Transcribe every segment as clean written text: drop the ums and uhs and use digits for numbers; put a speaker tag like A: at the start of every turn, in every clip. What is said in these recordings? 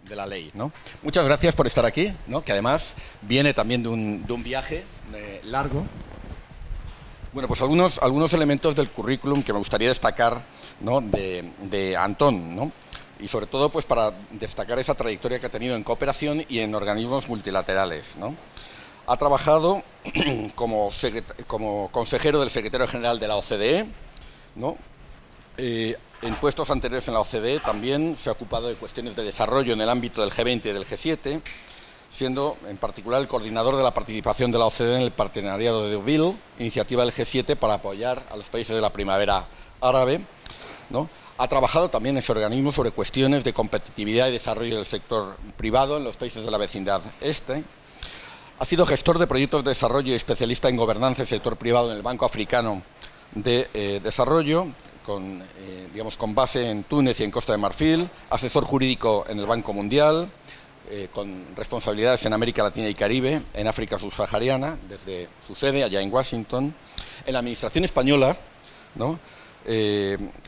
A: de la ley, ¿no? Muchas gracias por estar aquí, ¿no? Que además viene también de un viaje largo. Bueno, pues algunos elementos del currículum que me gustaría destacar, ¿no? de Antón, ¿no? Y sobre todo pues para destacar esa trayectoria que ha tenido en cooperación y en organismos multilaterales, ¿no? Ha trabajado como consejero del secretario general de la OCDE, ¿no? En puestos anteriores en la OCDE también se ha ocupado de cuestiones de desarrollo en el ámbito del G20 y del G7, siendo en particular el coordinador de la participación de la OCDE en el partenariado de Deauville, iniciativa del G7 para apoyar a los países de la primavera árabe, ¿no? Ha trabajado también en ese organismo sobre cuestiones de competitividad y desarrollo del sector privado en los países de la vecindad este. Ha sido gestor de proyectos de desarrollo y especialista en gobernanza del sector privado en el Banco Africano de Desarrollo, con base en Túnez y en Costa de Marfil, asesor jurídico en el Banco Mundial, con responsabilidades en América Latina y Caribe, en África subsahariana, desde su sede allá en Washington. En la Administración española, ¿no?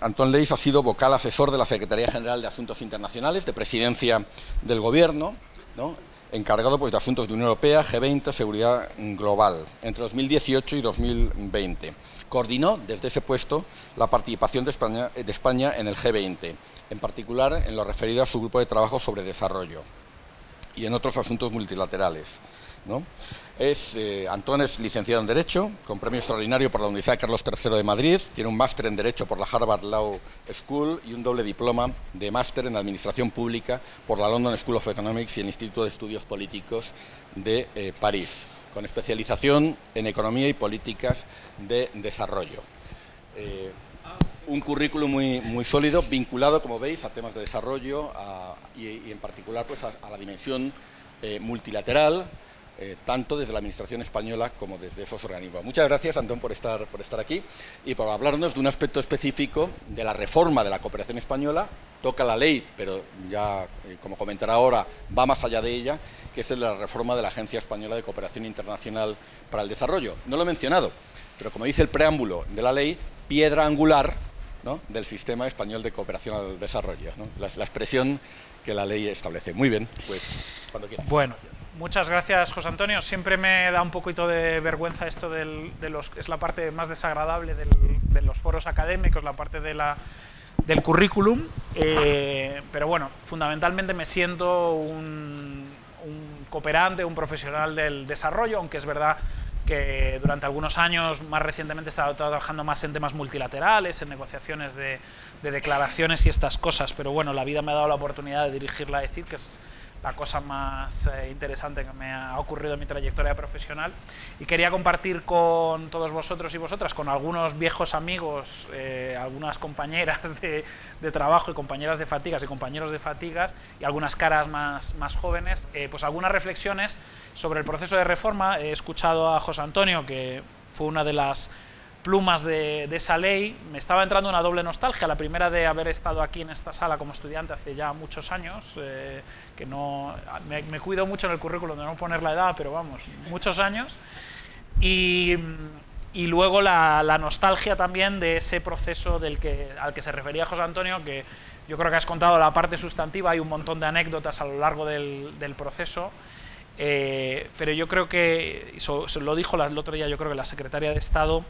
A: Antón Leis ha sido vocal asesor de la Secretaría General de Asuntos Internacionales, de Presidencia del Gobierno, ¿no? Encargado pues, de asuntos de Unión Europea, G20, seguridad global, entre 2018 y 2020. Coordinó desde ese puesto la participación de España en el G20, en particular en lo referido a su grupo de trabajo sobre desarrollo y en otros asuntos multilaterales, ¿no? Antón es licenciado en Derecho, con premio extraordinario por la Universidad Carlos III de Madrid, tiene un máster en Derecho por la Harvard Law School y un doble diploma de máster en Administración Pública por la London School of Economics y el Instituto de Estudios Políticos de París, con especialización en Economía y Políticas de Desarrollo. Un currículum muy sólido, vinculado, como veis, a temas de desarrollo y en particular pues, a la dimensión multilateral, tanto desde la Administración española como desde esos organismos. Muchas gracias, Antón, por estar aquí y por hablarnos de un aspecto específico de la reforma de la cooperación española. Toca la ley, pero ya, como comentará ahora, va más allá de ella, que es la reforma de la Agencia Española de Cooperación Internacional para el Desarrollo. No lo he mencionado, pero como dice el preámbulo de la ley, piedra angular, ¿no? del sistema español de cooperación al desarrollo, ¿no? la expresión que la ley establece. Muy bien, pues cuando quieras.
B: Bueno, muchas gracias, José Antonio. Siempre me da un poquito de vergüenza esto es la parte más desagradable de los foros académicos, la parte del currículum, pero bueno, fundamentalmente me siento un cooperante, un profesional del desarrollo, aunque es verdad que durante algunos años, más recientemente, he estado trabajando más en temas multilaterales, en negociaciones de declaraciones y estas cosas, pero bueno, la vida me ha dado la oportunidad de dirigirla a decir que es la cosa más interesante que me ha ocurrido en mi trayectoria profesional, y quería compartir con todos vosotros y vosotras, con algunos viejos amigos, algunas compañeras de trabajo y compañeras de fatigas y compañeros de fatigas y algunas caras más jóvenes, pues algunas reflexiones sobre el proceso de reforma. He escuchado a José Antonio, que fue una de las plumas de esa ley. Me estaba entrando una doble nostalgia, la primera de haber estado aquí en esta sala como estudiante hace ya muchos años, que no me cuido mucho en el currículum de no poner la edad, pero vamos, muchos años, y luego la nostalgia también de ese proceso al que se refería José Antonio, que yo creo que has contado la parte sustantiva, hay un montón de anécdotas a lo largo del proceso, pero yo creo que, se lo dijo el otro día, yo creo que la secretaria de Estado,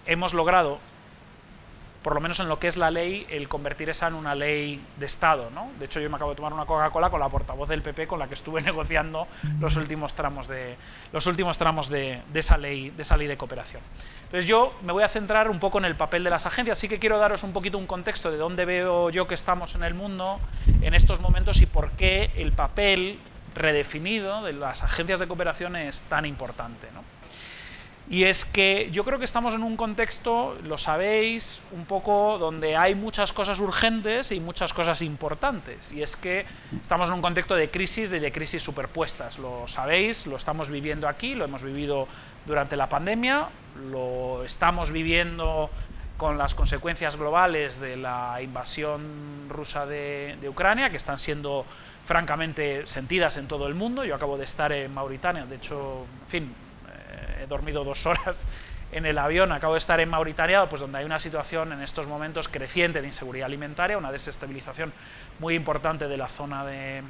B: hemos logrado, por lo menos en lo que es la ley, el convertir esa en una ley de Estado, ¿no? De hecho, yo me acabo de tomar una Coca-Cola con la portavoz del PP, con la que estuve negociando los últimos tramos de esa ley de cooperación. Entonces yo me voy a centrar un poco en el papel de las agencias, sí que quiero daros un poquito un contexto de dónde veo yo que estamos en el mundo en estos momentos y por qué el papel redefinido de las agencias de cooperación es tan importante, ¿no? Y es que yo creo que estamos en un contexto, lo sabéis, un poco donde hay muchas cosas urgentes y muchas cosas importantes. Y es que estamos en un contexto de crisis y de crisis superpuestas. Lo sabéis, lo estamos viviendo aquí, lo hemos vivido durante la pandemia, lo estamos viviendo con las consecuencias globales de la invasión rusa de Ucrania, que están siendo francamente sentidas en todo el mundo. Yo acabo de estar en Mauritania, de hecho, en fin, he dormido 2 horas en el avión, acabo de estar en Mauritania, pues donde hay una situación en estos momentos creciente de inseguridad alimentaria, una desestabilización muy importante de la zona de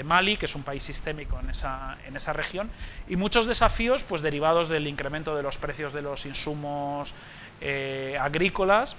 B: Mali, que es un país sistémico en esa región, y muchos desafíos pues derivados del incremento de los precios de los insumos agrícolas.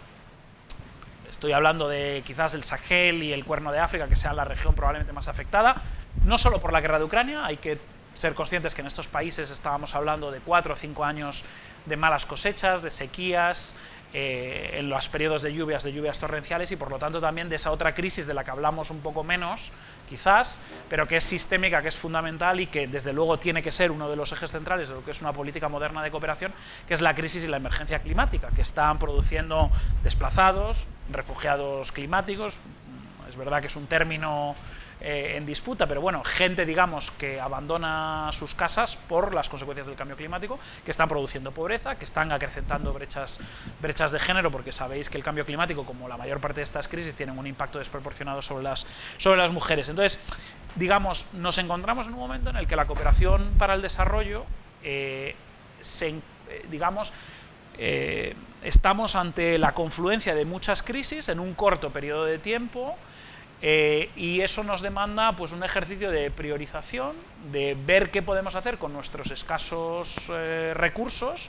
B: Estoy hablando de quizás el Sahel y el Cuerno de África, que sea la región probablemente más afectada, no solo por la guerra de Ucrania. Hay que ser conscientes que en estos países estábamos hablando de 4 o 5 años de malas cosechas, de sequías, en los periodos de lluvias torrenciales, y por lo tanto también de esa otra crisis de la que hablamos un poco menos, quizás, pero que es sistémica, que es fundamental y que desde luego tiene que ser uno de los ejes centrales de lo que es una política moderna de cooperación, que es la crisis y la emergencia climática, que están produciendo desplazados, refugiados climáticos. Es verdad que es un término en disputa, pero bueno, gente, digamos, que abandona sus casas por las consecuencias del cambio climático, que están produciendo pobreza, que están acrecentando brechas de género, porque sabéis que el cambio climático, como la mayor parte de estas crisis, tienen un impacto desproporcionado sobre las mujeres. Entonces, digamos, nos encontramos en un momento en el que la cooperación para el desarrollo, estamos ante la confluencia de muchas crisis en un corto periodo de tiempo. Y eso nos demanda pues un ejercicio de priorización, de ver qué podemos hacer con nuestros escasos recursos,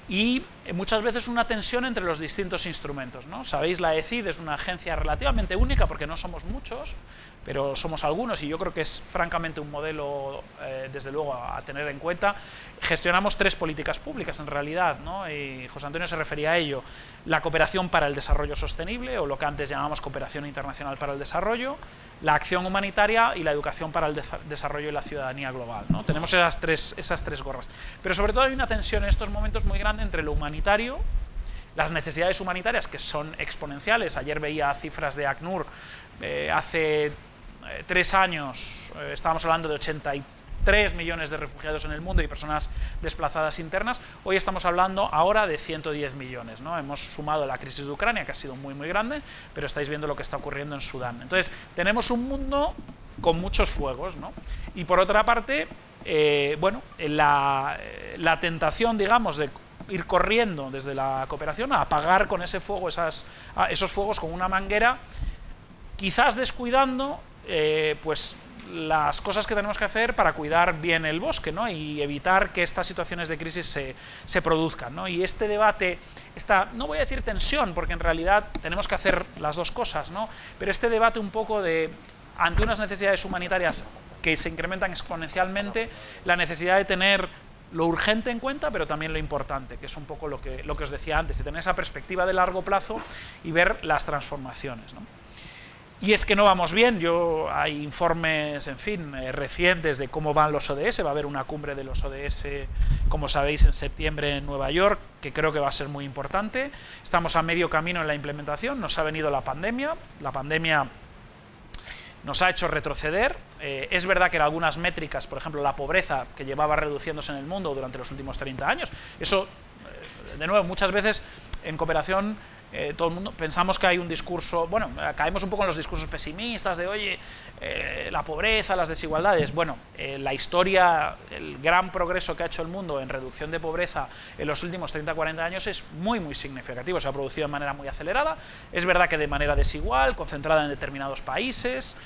B: y muchas veces una tensión entre los distintos instrumentos, ¿no? Sabéis, la ECID es una agencia relativamente única porque no somos muchos, pero somos algunos, y yo creo que es francamente un modelo, desde luego, a tener en cuenta. Gestionamos 3 políticas públicas en realidad, ¿no? Y José Antonio se refería a ello: la cooperación para el desarrollo sostenible, o lo que antes llamábamos cooperación internacional para el desarrollo, la acción humanitaria y la educación para el desarrollo y la ciudadanía global, ¿no? Tenemos esas tres gorras. Pero sobre todo hay una tensión en estos momentos muy grande entre lo humanitario, las necesidades humanitarias, que son exponenciales. Ayer veía cifras de ACNUR, hace 3 años estábamos hablando de 83 millones de refugiados en el mundo y personas desplazadas internas. Hoy estamos hablando ahora de 110 millones, ¿no? Hemos sumado la crisis de Ucrania, que ha sido muy, muy grande, pero estáis viendo lo que está ocurriendo en Sudán. Entonces, tenemos un mundo con muchos fuegos, ¿no? Y por otra parte, bueno, la tentación, digamos, de ir corriendo desde la cooperación a apagar con ese fuego esos fuegos con una manguera, quizás descuidando pues las cosas que tenemos que hacer para cuidar bien el bosque, ¿no? Y evitar que estas situaciones de crisis se produzcan, ¿no? Y este debate, no voy a decir tensión, porque en realidad tenemos que hacer las dos cosas, ¿no? Pero este debate un poco ante unas necesidades humanitarias que se incrementan exponencialmente, la necesidad de tener lo urgente en cuenta, pero también lo importante, que es un poco lo que os decía antes, de tener esa perspectiva de largo plazo y ver las transformaciones, ¿no? Y es que no vamos bien. Hay informes, en fin, recientes de cómo van los ODS. Va a haber una cumbre de los ODS, como sabéis, en septiembre en Nueva York, que creo que va a ser muy importante. Estamos a medio camino en la implementación. Nos ha venido la pandemia. La pandemia nos ha hecho retroceder. Es verdad que en algunas métricas, por ejemplo, la pobreza, que llevaba reduciéndose en el mundo durante los últimos 30 años, eso, de nuevo, muchas veces en cooperación, todo el mundo pensamos que hay un discurso, bueno, caemos un poco en los discursos pesimistas de, oye, la pobreza, las desigualdades. Bueno, la historia, el gran progreso que ha hecho el mundo en reducción de pobreza en los últimos 30-40 años es muy, muy significativo. Se ha producido de manera muy acelerada. Es verdad que de manera desigual, concentrada en determinados países.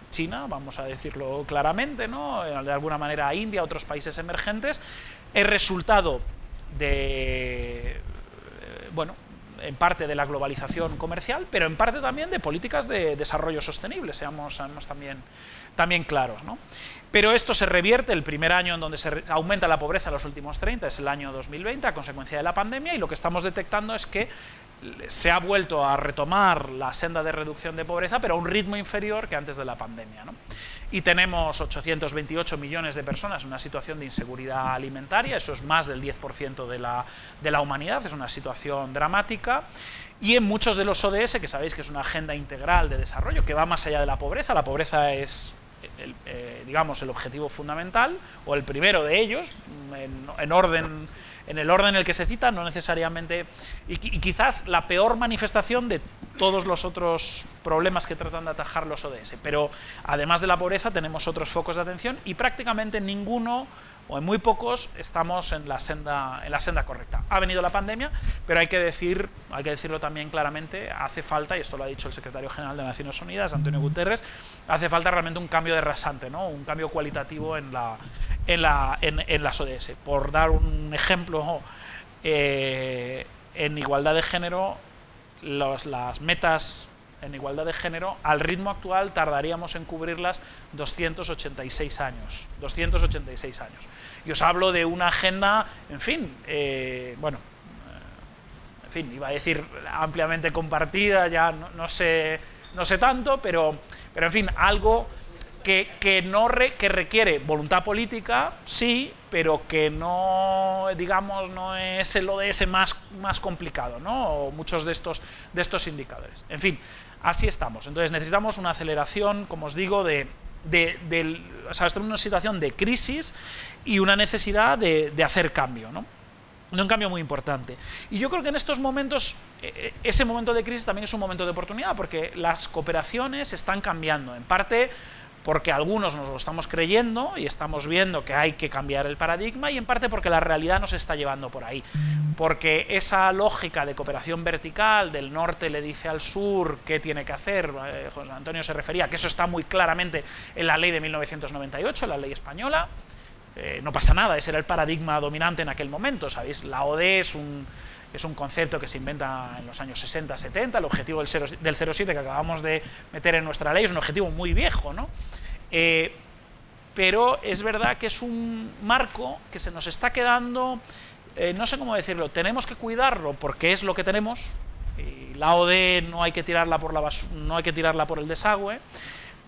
B: China, vamos a decirlo claramente, ¿no? De alguna manera India, otros países emergentes. El resultado de, bueno, en parte de la globalización comercial, pero en parte también de políticas de desarrollo sostenible, seamos también claros, ¿no? Pero esto se revierte. El primer año en donde se aumenta la pobreza en los últimos 30 es el año 2020, a consecuencia de la pandemia, y lo que estamos detectando es que se ha vuelto a retomar la senda de reducción de pobreza, pero a un ritmo inferior que antes de la pandemia, ¿no? Y tenemos 828 millones de personas en una situación de inseguridad alimentaria. Eso es más del 10% de la humanidad, es una situación dramática. Y en muchos de los ODS, que sabéis que es una agenda integral de desarrollo que va más allá de la pobreza es digamos, el objetivo fundamental, o el primero de ellos, en orden en el orden en el que se cita, no necesariamente, y quizás la peor manifestación de todos los otros problemas que tratan de atajar los ODS. Pero además de la pobreza tenemos otros focos de atención y prácticamente ninguno o en muy pocos estamos en la senda correcta. Ha venido la pandemia, pero hay que decirlo también claramente, hace falta, y esto lo ha dicho el secretario general de Naciones Unidas, Antonio Guterres, hace falta realmente un cambio de rasante, ¿no? Un cambio cualitativo en las ODS. Por dar un ejemplo, en igualdad de género, las metas en igualdad de género, al ritmo actual tardaríamos en cubrirlas 286 años. 286 años. Y os hablo de una agenda, en fin, bueno, en fin, iba a decir ampliamente compartida, ya no sé tanto, pero en fin, algo que requiere voluntad política, sí, pero que no, digamos, no es el ODS más complicado, ¿no? O muchos de estos indicadores. En fin, así estamos. Entonces necesitamos una aceleración, como os digo, o sea, estamos en una situación de crisis y una necesidad de hacer cambio, ¿no? De un cambio muy importante. Y yo creo que en estos momentos, ese momento de crisis también es un momento de oportunidad, porque las cooperaciones están cambiando, en parte porque algunos nos lo estamos creyendo y estamos viendo que hay que cambiar el paradigma, y en parte porque la realidad nos está llevando por ahí. Porque esa lógica de cooperación vertical, del norte le dice al sur qué tiene que hacer, José Antonio se refería, que eso está muy claramente en la ley de 1998, la ley española, no pasa nada, ese era el paradigma dominante en aquel momento, ¿sabéis? La ODE es un concepto que se inventa en los años 60-70, el objetivo del 0,7 que acabamos de meter en nuestra ley es un objetivo muy viejo, ¿no? Pero es verdad que es un marco que se nos está quedando, no sé cómo decirlo, tenemos que cuidarlo porque es lo que tenemos, y la ODE no hay que tirarla por el desagüe,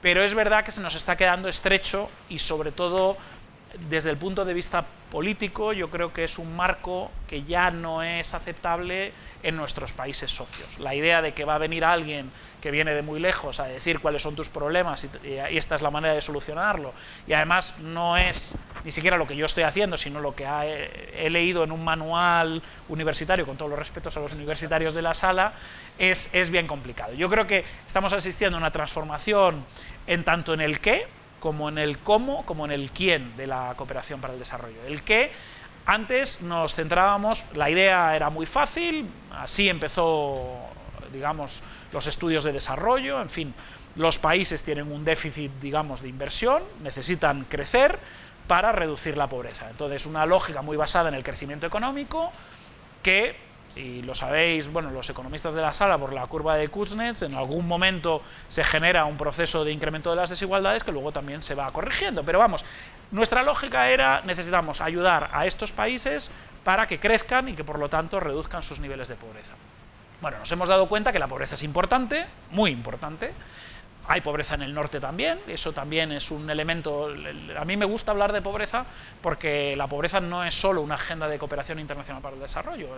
B: pero es verdad que se nos está quedando estrecho y sobre todo desde el punto de vista político yo creo que es un marco que ya no es aceptable en nuestros países socios. La idea de que va a venir alguien que viene de muy lejos a decir cuáles son tus problemas y esta es la manera de solucionarlo, y además no es ni siquiera lo que yo estoy haciendo, sino lo que he leído en un manual universitario, con todos los respetos a los universitarios de la sala, es bien complicado. Yo creo que estamos asistiendo a una transformación en tanto en el qué, como en el cómo, como en el quién de la cooperación para el desarrollo. El qué, antes nos centrábamos, la idea era muy fácil, así empezó, digamos, los estudios de desarrollo, en fin, los países tienen un déficit, digamos, de inversión, necesitan crecer para reducir la pobreza. Entonces, una lógica muy basada en el crecimiento económico que, y lo sabéis, bueno, los economistas de la sala, por la curva de Kuznets, en algún momento se genera un proceso de incremento de las desigualdades que luego también se va corrigiendo. Pero vamos, nuestra lógica era, necesitamos ayudar a estos países para que crezcan y que por lo tanto reduzcan sus niveles de pobreza. Bueno, nos hemos dado cuenta que la pobreza es importante, muy importante. Hay pobreza en el norte también, eso también es un elemento. A mí me gusta hablar de pobreza porque la pobreza no es solo una agenda de cooperación internacional para el desarrollo.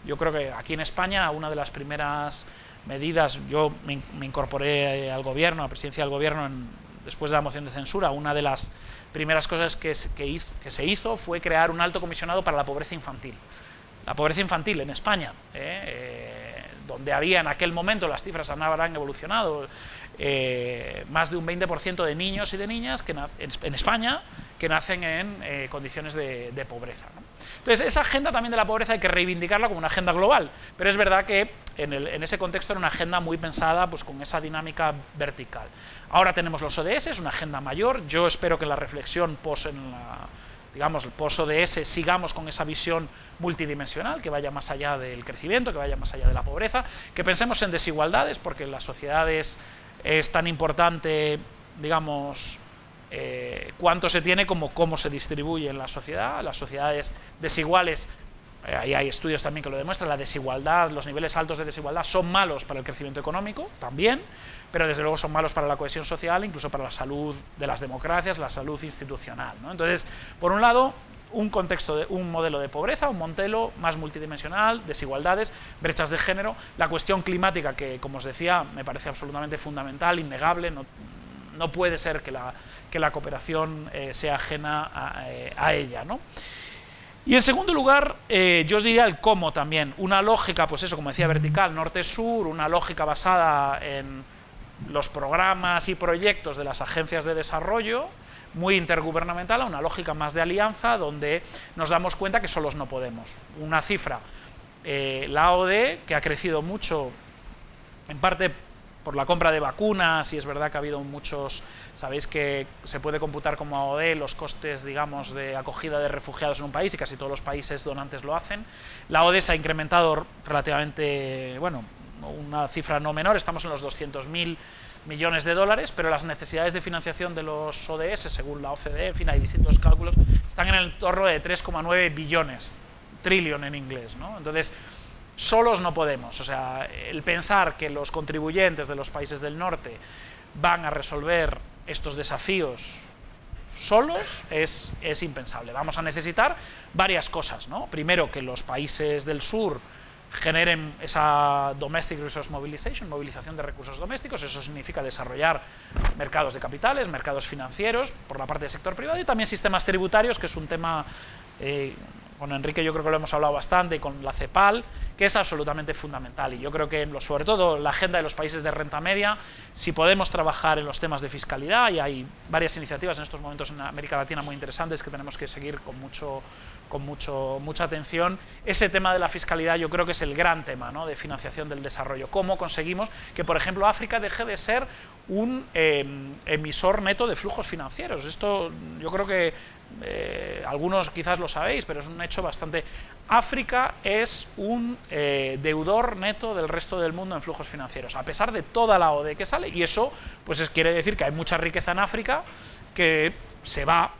B: Yo creo que aquí en España una de las primeras medidas, yo me incorporé al gobierno, a la presidencia del gobierno después de la moción de censura, una de las primeras cosas que se hizo fue crear un alto comisionado para la pobreza infantil. La pobreza infantil en España, donde había en aquel momento, las cifras habrán evolucionado, más de un 20% de niños y de niñas en España que nacen en condiciones de pobreza, ¿no? Entonces, esa agenda también de la pobreza hay que reivindicarla como una agenda global, pero es verdad que en ese contexto era una agenda muy pensada pues, con esa dinámica vertical. Ahora tenemos los ODS, es una agenda mayor, yo espero que la reflexión post-ODS sigamos con esa visión multidimensional, que vaya más allá del crecimiento, que vaya más allá de la pobreza, que pensemos en desigualdades, porque en las sociedades es tan importante, digamos, cuánto se tiene como cómo se distribuye en la sociedad. Las sociedades desiguales, ahí hay estudios también que lo demuestran, la desigualdad, los niveles altos de desigualdad son malos para el crecimiento económico, también, pero desde luego son malos para la cohesión social, incluso para la salud de las democracias, la salud institucional, ¿no? Entonces, por un lado, un modelo de pobreza, un modelo más multidimensional, desigualdades, brechas de género, la cuestión climática que, como os decía, me parece absolutamente fundamental, innegable, no puede ser que la cooperación sea ajena a ella, ¿no? Y en segundo lugar, yo os diría el cómo también. Una lógica, pues eso, como decía, vertical, norte-sur, una lógica basada en los programas y proyectos de las agencias de desarrollo, muy intergubernamental, a una lógica más de alianza, donde nos damos cuenta que solos no podemos. Una cifra, la ODE, que ha crecido mucho, en parte por la compra de vacunas, y es verdad que ha habido muchos, sabéis que se puede computar como AOD los costes, digamos, de acogida de refugiados en un país, y casi todos los países donantes lo hacen. La ODE se ha incrementado relativamente, bueno, una cifra no menor, estamos en los 200.000 millones de dólares, pero las necesidades de financiación de los ODS, según la OCDE, en fin, hay distintos cálculos, están en el torno de 3,9 billones, trillion en inglés, ¿no? Entonces, solos no podemos, o sea, el pensar que los contribuyentes de los países del norte van a resolver estos desafíos solos es impensable. Vamos a necesitar varias cosas, ¿no? Primero, que los países del sur generen esa Domestic Resource Mobilization, movilización de recursos domésticos. Eso significa desarrollar mercados de capitales, mercados financieros por la parte del sector privado, y también sistemas tributarios, que es un tema, con Enrique yo creo que lo hemos hablado bastante, y con la CEPAL, que es absolutamente fundamental. Y yo creo que, sobre todo, la agenda de los países de renta media, si podemos trabajar en los temas de fiscalidad, y hay varias iniciativas en estos momentos en América Latina muy interesantes que tenemos que seguir con mucha atención. Ese tema de la fiscalidad yo creo que es el gran tema, ¿no?, de financiación del desarrollo. ¿Cómo conseguimos que, por ejemplo, África deje de ser un emisor neto de flujos financieros? Esto yo creo que algunos quizás lo sabéis, pero es un hecho bastante... África es un deudor neto del resto del mundo en flujos financieros, a pesar de toda la ODE que sale, y eso pues quiere decir que hay mucha riqueza en África que se va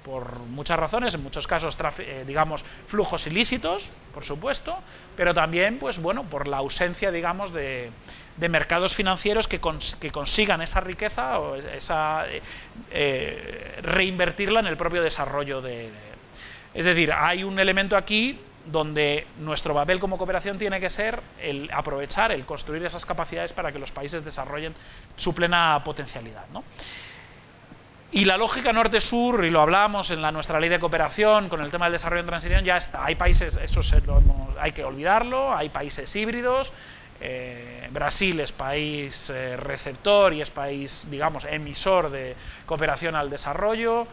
B: por muchas razones, en muchos casos, digamos, flujos ilícitos, por supuesto, pero también, pues bueno, por la ausencia, digamos, de mercados financieros que consigan esa riqueza o reinvertirla en el propio desarrollo es decir, hay un elemento aquí donde nuestro papel como cooperación tiene que ser el aprovechar, el construir esas capacidades para que los países desarrollen su plena potencialidad, ¿no? Y la lógica norte-sur, y lo hablábamos en nuestra ley de cooperación con el tema del desarrollo en transición, ya está. Hay países, hay que olvidarlo, hay países híbridos. Brasil es país receptor y es país, digamos, emisor de cooperación al desarrollo.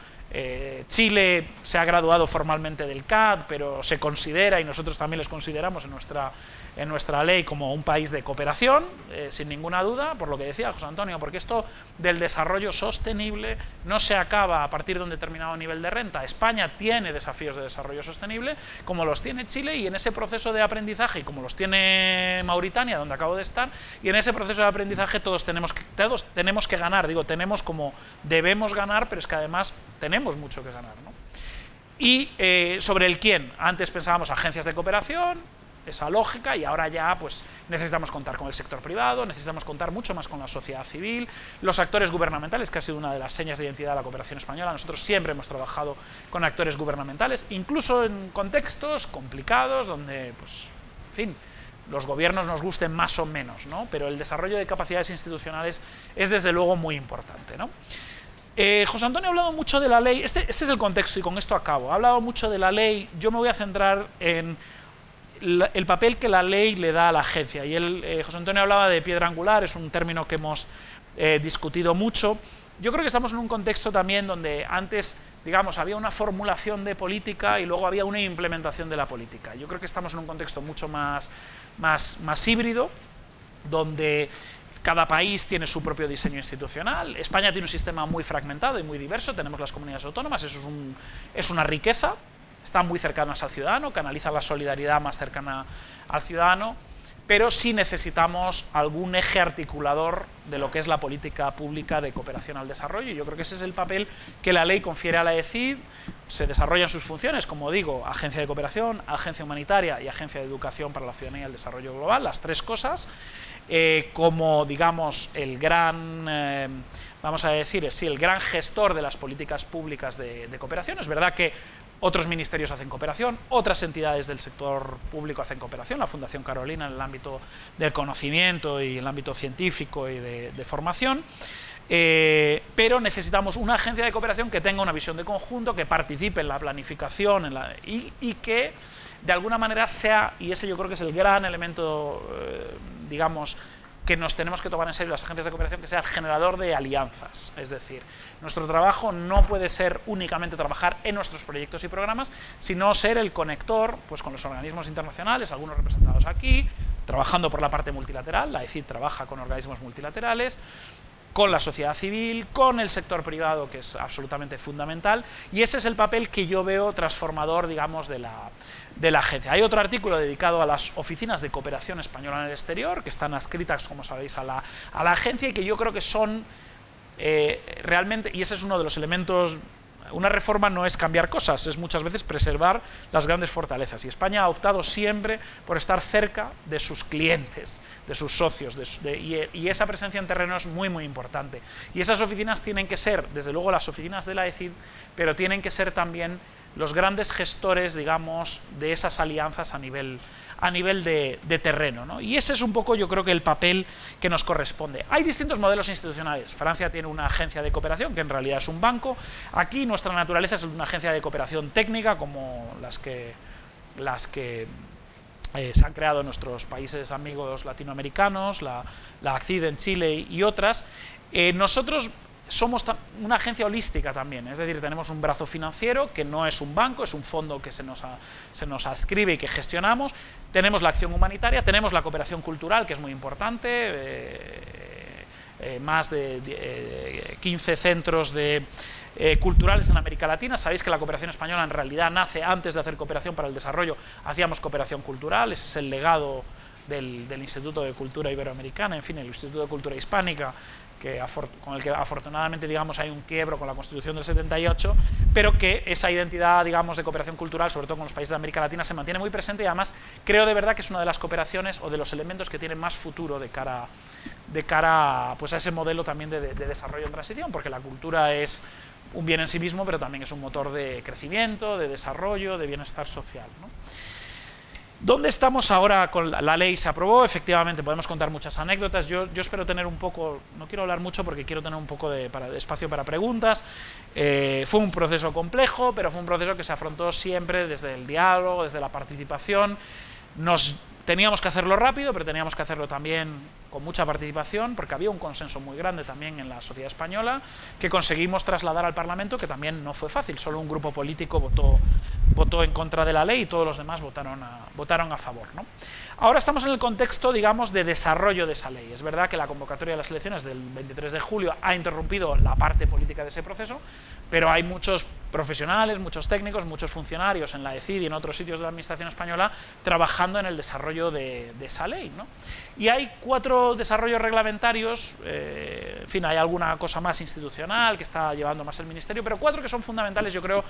B: Chile se ha graduado formalmente del CAD, pero se considera, y nosotros también les consideramos en nuestra ley, como un país de cooperación, sin ninguna duda, por lo que decía José Antonio, porque esto del desarrollo sostenible no se acaba a partir de un determinado nivel de renta. España tiene desafíos de desarrollo sostenible, como los tiene Chile, y en ese proceso de aprendizaje, y como los tiene Mauritania, donde acabo de estar, y en ese proceso de aprendizaje todos tenemos que ganar. Digo, tenemos como debemos ganar, pero es que además tenemos mucho que ganar, ¿no? Y sobre el quién, antes pensábamos agencias de cooperación, esa lógica, y ahora ya pues necesitamos contar con el sector privado, necesitamos contar mucho más con la sociedad civil, los actores gubernamentales, que ha sido una de las señas de identidad de la cooperación española. Nosotros siempre hemos trabajado con actores gubernamentales, incluso en contextos complicados, donde, pues, en fin, los gobiernos nos gusten más o menos, ¿no? Pero el desarrollo de capacidades institucionales es desde luego muy importante, ¿no? José Antonio ha hablado mucho de la ley, este es el contexto y con esto acabo, ha hablado mucho de la ley. Yo me voy a centrar en el papel que la ley le da a la agencia, y José Antonio hablaba de piedra angular, es un término que hemos discutido mucho. Yo creo que estamos en un contexto también donde antes, digamos, había una formulación de política y luego había una implementación de la política. Yo creo que estamos en un contexto mucho más híbrido, donde cada país tiene su propio diseño institucional. España tiene un sistema muy fragmentado y muy diverso, tenemos las comunidades autónomas, eso es una riqueza, están muy cercanas al ciudadano, canalizan la solidaridad más cercana al ciudadano, pero sí necesitamos algún eje articulador de lo que es la política pública de cooperación al desarrollo, y yo creo que ese es el papel que la ley confiere a la ECID. Se desarrollan sus funciones, como digo, agencia de cooperación, agencia humanitaria y agencia de educación para la ciudadanía y el desarrollo global, las tres cosas, como, digamos, el gran, vamos a decir, sí, el gran gestor de las políticas públicas de cooperación. Es verdad que otros ministerios hacen cooperación, otras entidades del sector público hacen cooperación, la Fundación Carolina en el ámbito del conocimiento y en el ámbito científico y de formación, pero necesitamos una agencia de cooperación que tenga una visión de conjunto, que participe en la planificación y que de alguna manera sea, y ese yo creo que es el gran elemento, digamos, que nos tenemos que tomar en serio las agencias de cooperación, que sea el generador de alianzas. Es decir, nuestro trabajo no puede ser únicamente trabajar en nuestros proyectos y programas, sino ser el conector pues, con los organismos internacionales, algunos representados aquí, trabajando por la parte multilateral. La ECID trabaja con organismos multilaterales, con la sociedad civil, con el sector privado, que es absolutamente fundamental, y ese es el papel que yo veo transformador, digamos, de la agencia. Hay otro artículo dedicado a las oficinas de cooperación española en el exterior, que están adscritas, como sabéis, a la agencia, y que yo creo que son realmente, y ese es uno de los elementos. Una reforma no es cambiar cosas, es muchas veces preservar las grandes fortalezas. Y España ha optado siempre por estar cerca de sus clientes, de sus socios, y esa presencia en terreno es muy, muy importante. Y esas oficinas tienen que ser, desde luego, las oficinas de la ECID, pero tienen que ser también los grandes gestores, digamos, de esas alianzas a nivel de terreno, ¿no? Y ese es un poco, yo creo, que el papel que nos corresponde. Hay distintos modelos institucionales. Francia tiene una agencia de cooperación, que en realidad es un banco. Aquí nuestra naturaleza es una agencia de cooperación técnica, como las que se han creado en nuestros países amigos latinoamericanos, la ACCID en Chile y otras. Nosotros somos una agencia holística también, es decir, tenemos un brazo financiero que no es un banco, es un fondo que se nos adscribe y que gestionamos, tenemos la acción humanitaria, tenemos la cooperación cultural, que es muy importante, más de 15 centros culturales en América Latina. Sabéis que la cooperación española en realidad nace antes de hacer cooperación para el desarrollo, hacíamos cooperación cultural, ese es el legado del Instituto de Cultura Iberoamericana, en fin, el Instituto de Cultura Hispánica, con el que afortunadamente, digamos, hay un quiebro con la Constitución del 78, pero que esa identidad, digamos, de cooperación cultural, sobre todo con los países de América Latina, se mantiene muy presente, y además creo de verdad que es una de las cooperaciones o de los elementos que tienen más futuro de cara pues, a ese modelo también de desarrollo en transición, porque la cultura es un bien en sí mismo, pero también es un motor de crecimiento, de desarrollo, de bienestar social, ¿no? ¿Dónde estamos ahora con la ley? Se aprobó, efectivamente, podemos contar muchas anécdotas. Yo espero tener un poco, no quiero hablar mucho porque quiero tener un poco de espacio para preguntas. Fue un proceso complejo, pero fue un proceso que se afrontó siempre desde el diálogo, desde la participación. Teníamos que hacerlo rápido, pero teníamos que hacerlo también con mucha participación, porque había un consenso muy grande también en la sociedad española, que conseguimos trasladar al Parlamento, que también no fue fácil. Solo un grupo político votó en contra de la ley y todos los demás votaron a favor, ¿no? Ahora estamos en el contexto, digamos, de desarrollo de esa ley. Es verdad que la convocatoria de las elecciones del 23 de julio ha interrumpido la parte política de ese proceso, pero hay muchos profesionales, muchos técnicos, muchos funcionarios en la ECID y en otros sitios de la Administración española trabajando en el desarrollo de esa ley, ¿no? Y hay 4 desarrollos reglamentarios, en fin, hay alguna cosa más institucional que está llevando más el Ministerio, pero 4 que son fundamentales, yo creo,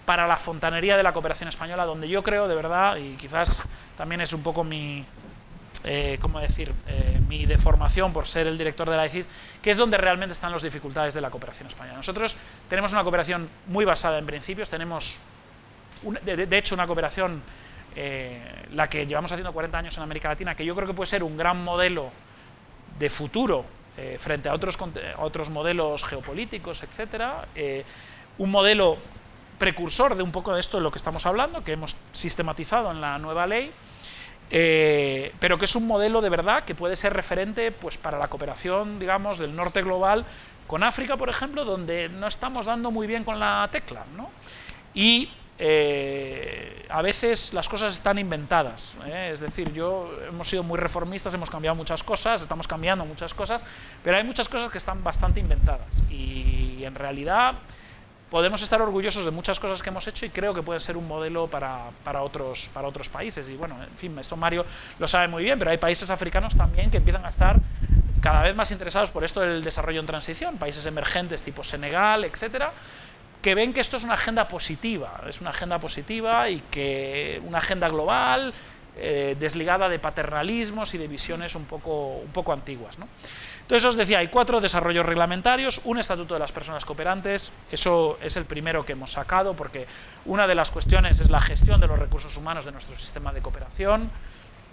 B: para la fontanería de la cooperación española, donde yo creo, de verdad, y quizás también es un poco mi deformación por ser el director de la ECID, que es donde realmente están las dificultades de la cooperación española. Nosotros tenemos una cooperación muy basada en principios, tenemos, de hecho, una cooperación, la que llevamos haciendo 40 años en América Latina, que yo creo que puede ser un gran modelo de futuro frente a otros modelos geopolíticos, etcétera, un modelo precursor de un poco de esto de lo que estamos hablando, que hemos sistematizado en la nueva ley, pero que es un modelo de verdad que puede ser referente pues, para la cooperación, digamos, del norte global con África, por ejemplo, donde no estamos dando muy bien con la tecla, ¿no? Y a veces las cosas están inventadas, es decir, hemos sido muy reformistas, hemos cambiado muchas cosas, estamos cambiando muchas cosas, pero hay muchas cosas que están bastante inventadas y en realidad podemos estar orgullosos de muchas cosas que hemos hecho y creo que puede ser un modelo para otros países. Y bueno, en fin, esto Mario lo sabe muy bien, pero hay países africanos también que empiezan a estar cada vez más interesados por esto del desarrollo en transición, países emergentes tipo Senegal, etcétera, que ven que esto es una agenda positiva, y que una agenda global, desligada de paternalismos y de visiones un poco antiguas, ¿no? Entonces os decía, hay 4 desarrollos reglamentarios, un estatuto de las personas cooperantes, eso es el primero que hemos sacado, porque una de las cuestiones es la gestión de los recursos humanos de nuestro sistema de cooperación.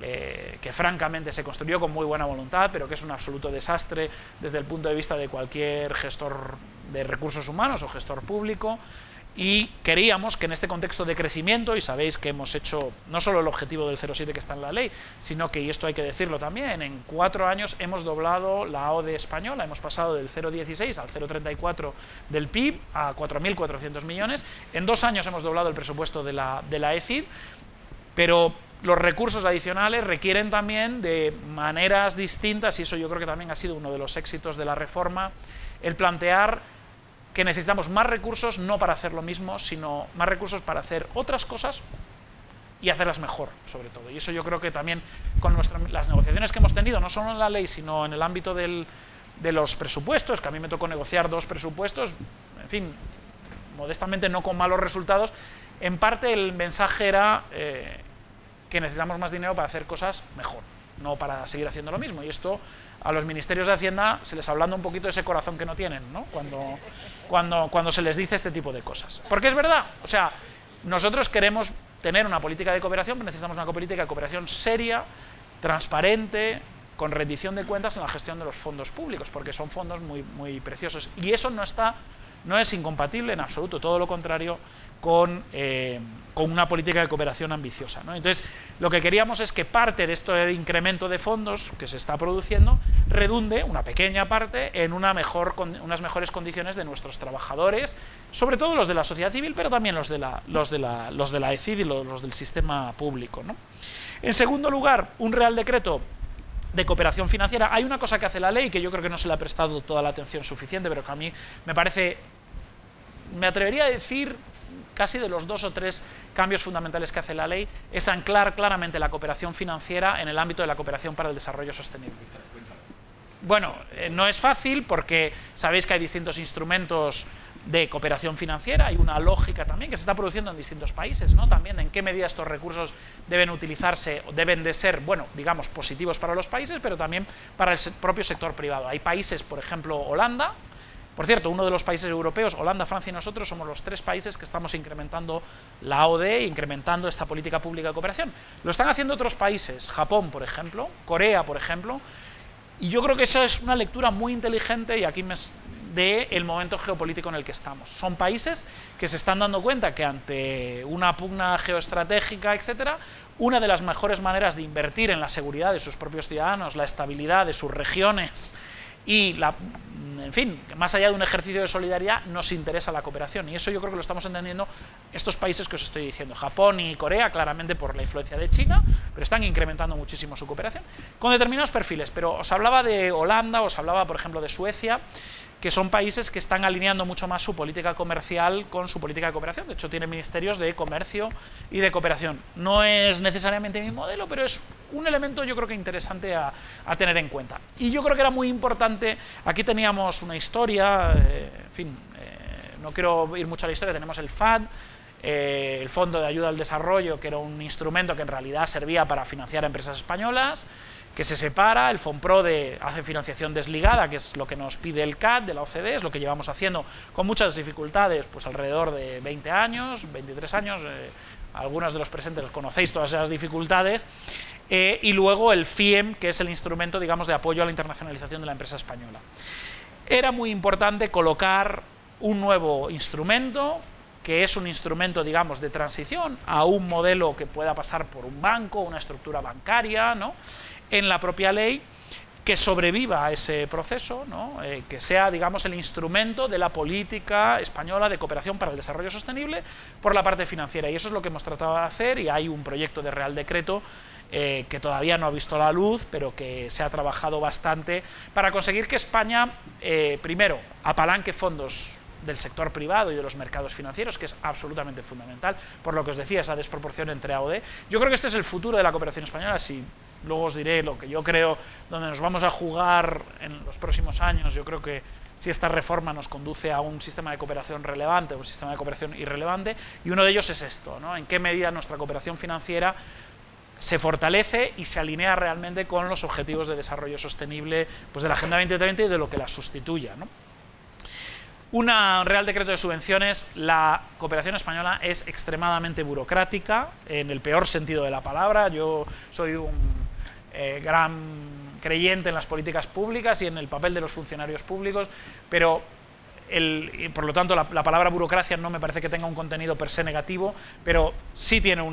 B: que francamente se construyó con muy buena voluntad, pero que es un absoluto desastre desde el punto de vista de cualquier gestor de recursos humanos o gestor público. Y queríamos que en este contexto de crecimiento, y sabéis que hemos hecho no solo el objetivo del 0,7 que está en la ley, sino que, y esto hay que decirlo también, en 4 años hemos doblado la ODE española, hemos pasado del 0,16 al 0,34 del PIB a 4.400 millones, en 2 años hemos doblado el presupuesto de la ECID, pero los recursos adicionales requieren también de maneras distintas, y eso yo creo que también ha sido uno de los éxitos de la reforma, el plantear que necesitamos más recursos, no para hacer lo mismo, sino más recursos para hacer otras cosas y hacerlas mejor, sobre todo. Y eso yo creo que también con las negociaciones que hemos tenido, no solo en la ley, sino en el ámbito de los presupuestos, que a mí me tocó negociar 2 presupuestos, en fin, modestamente no con malos resultados, en parte el mensaje era que necesitamos más dinero para hacer cosas mejor, no para seguir haciendo lo mismo. Y esto a los ministerios de Hacienda se les ablanda un poquito de ese corazón que no tienen, ¿no? Cuando se les dice este tipo de cosas. Porque es verdad, o sea, nosotros queremos tener una política de cooperación, pero necesitamos una política de cooperación seria, transparente, con rendición de cuentas en la gestión de los fondos públicos, porque son fondos muy, muy preciosos. Y eso no es incompatible en absoluto, todo lo contrario, con una política de cooperación ambiciosa, ¿no? Entonces, lo que queríamos es que parte de este incremento de fondos que se está produciendo redunde, una pequeña parte, en unas mejores condiciones de nuestros trabajadores, sobre todo los de la sociedad civil, pero también los de la ECID y los del sistema público, ¿no? En segundo lugar, un Real Decreto de cooperación financiera. Hay una cosa que hace la ley que yo creo que no se le ha prestado toda la atención suficiente, pero que a mí me parece, me atrevería a decir, casi de los 2 o 3 cambios fundamentales que hace la ley, es anclar claramente la cooperación financiera en el ámbito de la cooperación para el desarrollo sostenible. Bueno, no es fácil porque sabéis que hay distintos instrumentos de cooperación financiera, hay una lógica también que se está produciendo en distintos países, ¿no? También en qué medida estos recursos deben utilizarse o deben de ser, bueno, digamos, positivos para los países, pero también para el propio sector privado. Hay países, por ejemplo, Holanda. Por cierto, uno de los países europeos, Holanda, Francia y nosotros, somos los 3 países que estamos incrementando la ODE, incrementando esta política pública de cooperación. Lo están haciendo otros países, Japón, por ejemplo, Corea, por ejemplo, y yo creo que esa es una lectura muy inteligente, y aquí del momento geopolítico en el que estamos. Son países que se están dando cuenta que ante una pugna geoestratégica, etcétera, una de las mejores maneras de invertir en la seguridad de sus propios ciudadanos, la estabilidad de sus regiones y en fin, más allá de un ejercicio de solidaridad, nos interesa la cooperación, y eso yo creo que lo estamos entendiendo estos países que os estoy diciendo, Japón y Corea, claramente por la influencia de China, pero están incrementando muchísimo su cooperación, con determinados perfiles. Pero os hablaba de Holanda, os hablaba, por ejemplo, de Suecia, que son países que están alineando mucho más su política comercial con su política de cooperación. De hecho, tienen ministerios de comercio y de cooperación. No es necesariamente mi modelo, pero es un elemento yo creo que interesante a tener en cuenta. Y yo creo que era muy importante, aquí teníamos una historia, en fin, no quiero ir mucho a la historia, tenemos el FAD, el Fondo de Ayuda al Desarrollo, que era un instrumento que en realidad servía para financiar a empresas españolas, que se separa, el FONPRODE hace financiación desligada, que es lo que nos pide el CAD de la OCDE, es lo que llevamos haciendo con muchas dificultades, pues alrededor de 20 años, 23 años, algunos de los presentes conocéis todas esas dificultades, y luego el FIEM, que es el instrumento, digamos, de apoyo a la internacionalización de la empresa española. Era muy importante colocar un nuevo instrumento, que es un instrumento, digamos, de transición a un modelo que pueda pasar por un banco, una estructura bancaria, ¿no?, en la propia ley, que sobreviva a ese proceso, ¿no?, que sea, digamos, el instrumento de la política española de cooperación para el desarrollo sostenible por la parte financiera. Y eso es lo que hemos tratado de hacer, y hay un proyecto de Real Decreto que todavía no ha visto la luz, pero que se ha trabajado bastante para conseguir que España, primero, apalanque fondos del sector privado y de los mercados financieros, que es absolutamente fundamental, por lo que os decía, esa desproporción entre A o D. Yo creo que este es el futuro de la cooperación española. Si luego os diré lo que yo creo, donde nos vamos a jugar en los próximos años. Yo creo que si esta reforma nos conduce a un sistema de cooperación relevante o un sistema de cooperación irrelevante, y uno de ellos es esto, ¿no?, en qué medida nuestra cooperación financiera se fortalece y se alinea realmente con los objetivos de desarrollo sostenible, pues, de la Agenda 2030 y de lo que la sustituya, ¿no? Un Real Decreto de Subvenciones, la cooperación española es extremadamente burocrática, en el peor sentido de la palabra. Yo soy un gran creyente en las políticas públicas y en el papel de los funcionarios públicos, pero por lo tanto la palabra burocracia no me parece que tenga un contenido per se negativo, pero sí tiene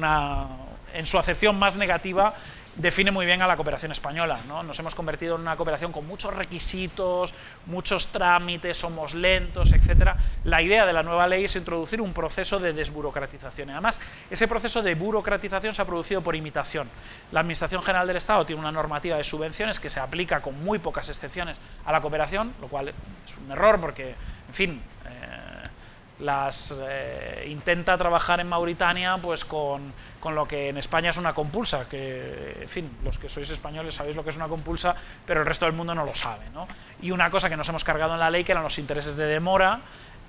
B: en su acepción más negativa, define muy bien a la cooperación española, ¿no? Nos hemos convertido en una cooperación con muchos requisitos, muchos trámites, somos lentos, etcétera. La idea de la nueva ley es introducir un proceso de desburocratización. Y además, ese proceso de burocratización se ha producido por imitación. La Administración General del Estado tiene una normativa de subvenciones que se aplica con muy pocas excepciones a la cooperación, lo cual es un error porque, en fin, intenta trabajar en Mauritania pues con lo que en España es una compulsa, que, en fin, los que sois españoles sabéis lo que es una compulsa, pero el resto del mundo no lo sabe, ¿no? Y una cosa que nos hemos cargado en la ley, que eran los intereses de demora,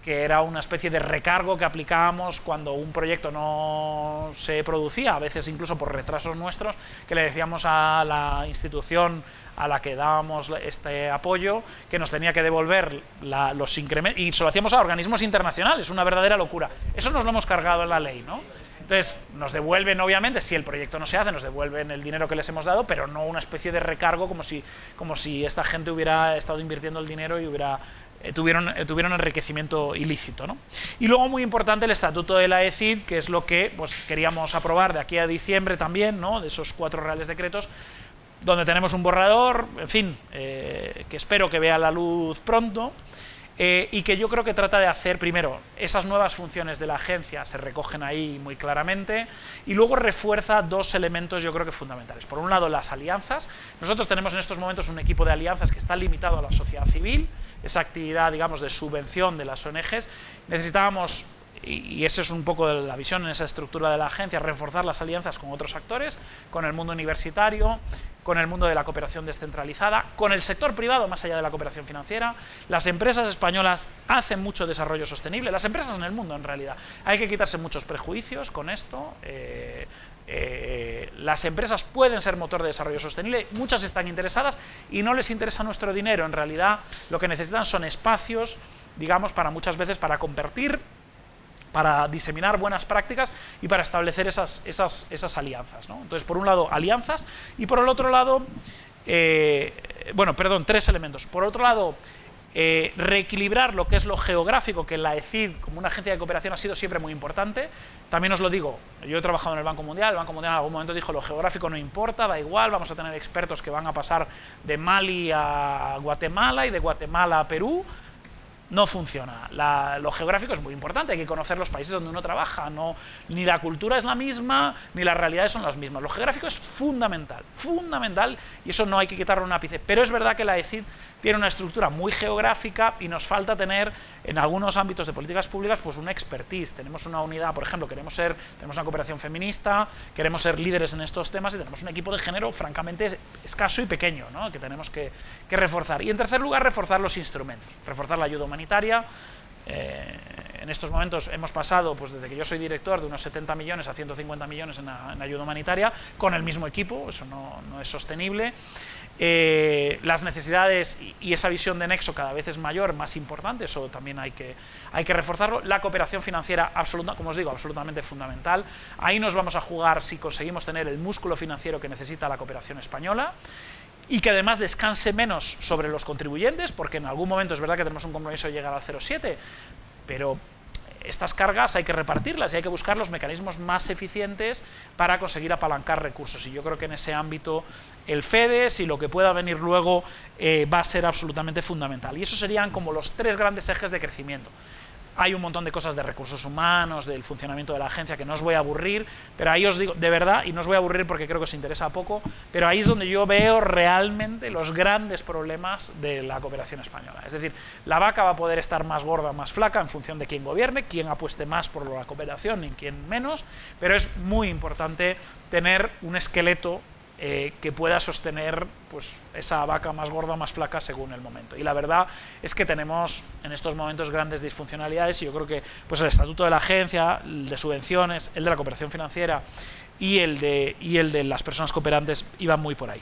B: que era una especie de recargo que aplicábamos cuando un proyecto no se producía, a veces incluso por retrasos nuestros, que le decíamos a la institución a la que dábamos este apoyo, que nos tenía que devolver los incrementos, y se lo hacíamos a organismos internacionales, una verdadera locura. Eso nos lo hemos cargado en la ley, ¿no? Entonces, nos devuelven, obviamente, si el proyecto no se hace, nos devuelven el dinero que les hemos dado, pero no una especie de recargo como si esta gente hubiera estado invirtiendo el dinero y tuvieron enriquecimiento ilícito, ¿no? Y luego, muy importante, el estatuto de la ECID, que es lo que pues, queríamos aprobar de aquí a diciembre también, ¿no? De esos 4 reales decretos, donde tenemos un borrador, en fin, que espero que vea la luz pronto, y que yo creo que trata de hacer, primero, esas nuevas funciones de la agencia se recogen ahí muy claramente, y luego refuerza 2 elementos yo creo que fundamentales. Por un lado, las alianzas. Nosotros tenemos en estos momentos un equipo de alianzas que está limitado a la sociedad civil, esa actividad, digamos, de subvención de las ONGs. Necesitábamos, y esa es un poco la visión en esa estructura de la agencia, reforzar las alianzas con otros actores, con el mundo universitario, con el mundo de la cooperación descentralizada, con el sector privado más allá de la cooperación financiera. Las empresas españolas hacen mucho desarrollo sostenible, las empresas en el mundo en realidad. Hay que quitarse muchos prejuicios con esto. Las empresas pueden ser motor de desarrollo sostenible, muchas están interesadas y no les interesa nuestro dinero. En realidad lo que necesitan son espacios, digamos, para muchas veces para compartir, para diseminar buenas prácticas y para establecer esas alianzas, ¿no? Entonces, por un lado, alianzas, y por el otro lado, 3 elementos. Por otro lado, reequilibrar lo que es lo geográfico, que en la ECID, como una agencia de cooperación, ha sido siempre muy importante. También os lo digo, yo he trabajado en el Banco Mundial en algún momento dijo, lo geográfico no importa, da igual, vamos a tener expertos que van a pasar de Mali a Guatemala y de Guatemala a Perú. No funciona. Lo geográfico es muy importante, hay que conocer los países donde uno trabaja, ni la cultura es la misma, ni las realidades son las mismas. Lo geográfico es fundamental, y eso no hay que quitarle un ápice. Pero es verdad que la ECID tiene una estructura muy geográfica y nos falta tener en algunos ámbitos de políticas públicas pues una expertise. Tenemos una unidad, por ejemplo, tenemos una cooperación feminista, queremos ser líderes en estos temas y tenemos un equipo de género francamente escaso y pequeño, ¿no? Que tenemos que reforzar. Y en tercer lugar, reforzar los instrumentos, reforzar la ayuda humanitaria. En estos momentos hemos pasado, pues desde que yo soy director, de unos 70 millones a 150 millones en ayuda humanitaria, con el mismo equipo, eso no es sostenible. Las necesidades y esa visión de nexo cada vez es mayor, más importante, eso también hay que reforzarlo. La cooperación financiera, como os digo, absolutamente fundamental. Ahí nos vamos a jugar si conseguimos tener el músculo financiero que necesita la cooperación española, y que además descanse menos sobre los contribuyentes, porque en algún momento es verdad que tenemos un compromiso de llegar al 0,7, pero estas cargas hay que repartirlas y hay que buscar los mecanismos más eficientes para conseguir apalancar recursos. Y yo creo que en ese ámbito el FEDES y lo que pueda venir luego va a ser absolutamente fundamental. Y esos serían como los 3 grandes ejes de crecimiento. Hay un montón de cosas de recursos humanos, del funcionamiento de la agencia, que no os voy a aburrir, pero ahí os digo, de verdad, y no os voy a aburrir porque creo que os interesa poco, pero ahí es donde yo veo realmente los grandes problemas de la cooperación española. Es decir, la vaca va a poder estar más gorda o más flaca en función de quién gobierne, quién apueste más por la cooperación y quién menos, pero es muy importante tener un esqueleto que pueda sostener pues, esa vaca más gorda o más flaca según el momento. Y la verdad es que tenemos en estos momentos grandes disfuncionalidades, y yo creo que pues, el estatuto de la agencia, el de subvenciones, el de la cooperación financiera y el de las personas cooperantes iban muy por ahí.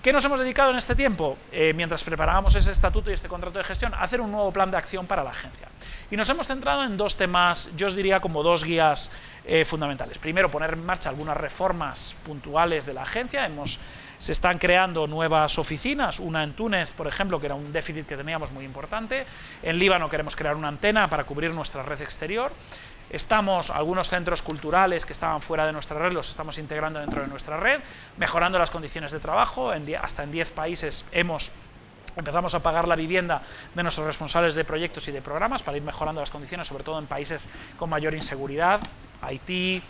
B: ¿Qué nos hemos dedicado en este tiempo? Mientras preparábamos ese estatuto y este contrato de gestión, a hacer un nuevo plan de acción para la agencia. Y nos hemos centrado en dos temas, yo os diría como dos guías fundamentales. Primero, poner en marcha algunas reformas puntuales de la agencia. Se están creando nuevas oficinas, una en Túnez, por ejemplo, que era un déficit que teníamos muy importante. En Líbano queremos crear una antena para cubrir nuestra red exterior. Algunos centros culturales que estaban fuera de nuestra red los estamos integrando dentro de nuestra red, mejorando las condiciones de trabajo. Hasta en 10 países empezamos a pagar la vivienda de nuestros responsables de proyectos y de programas para ir mejorando las condiciones, sobre todo en países con mayor inseguridad, Haití,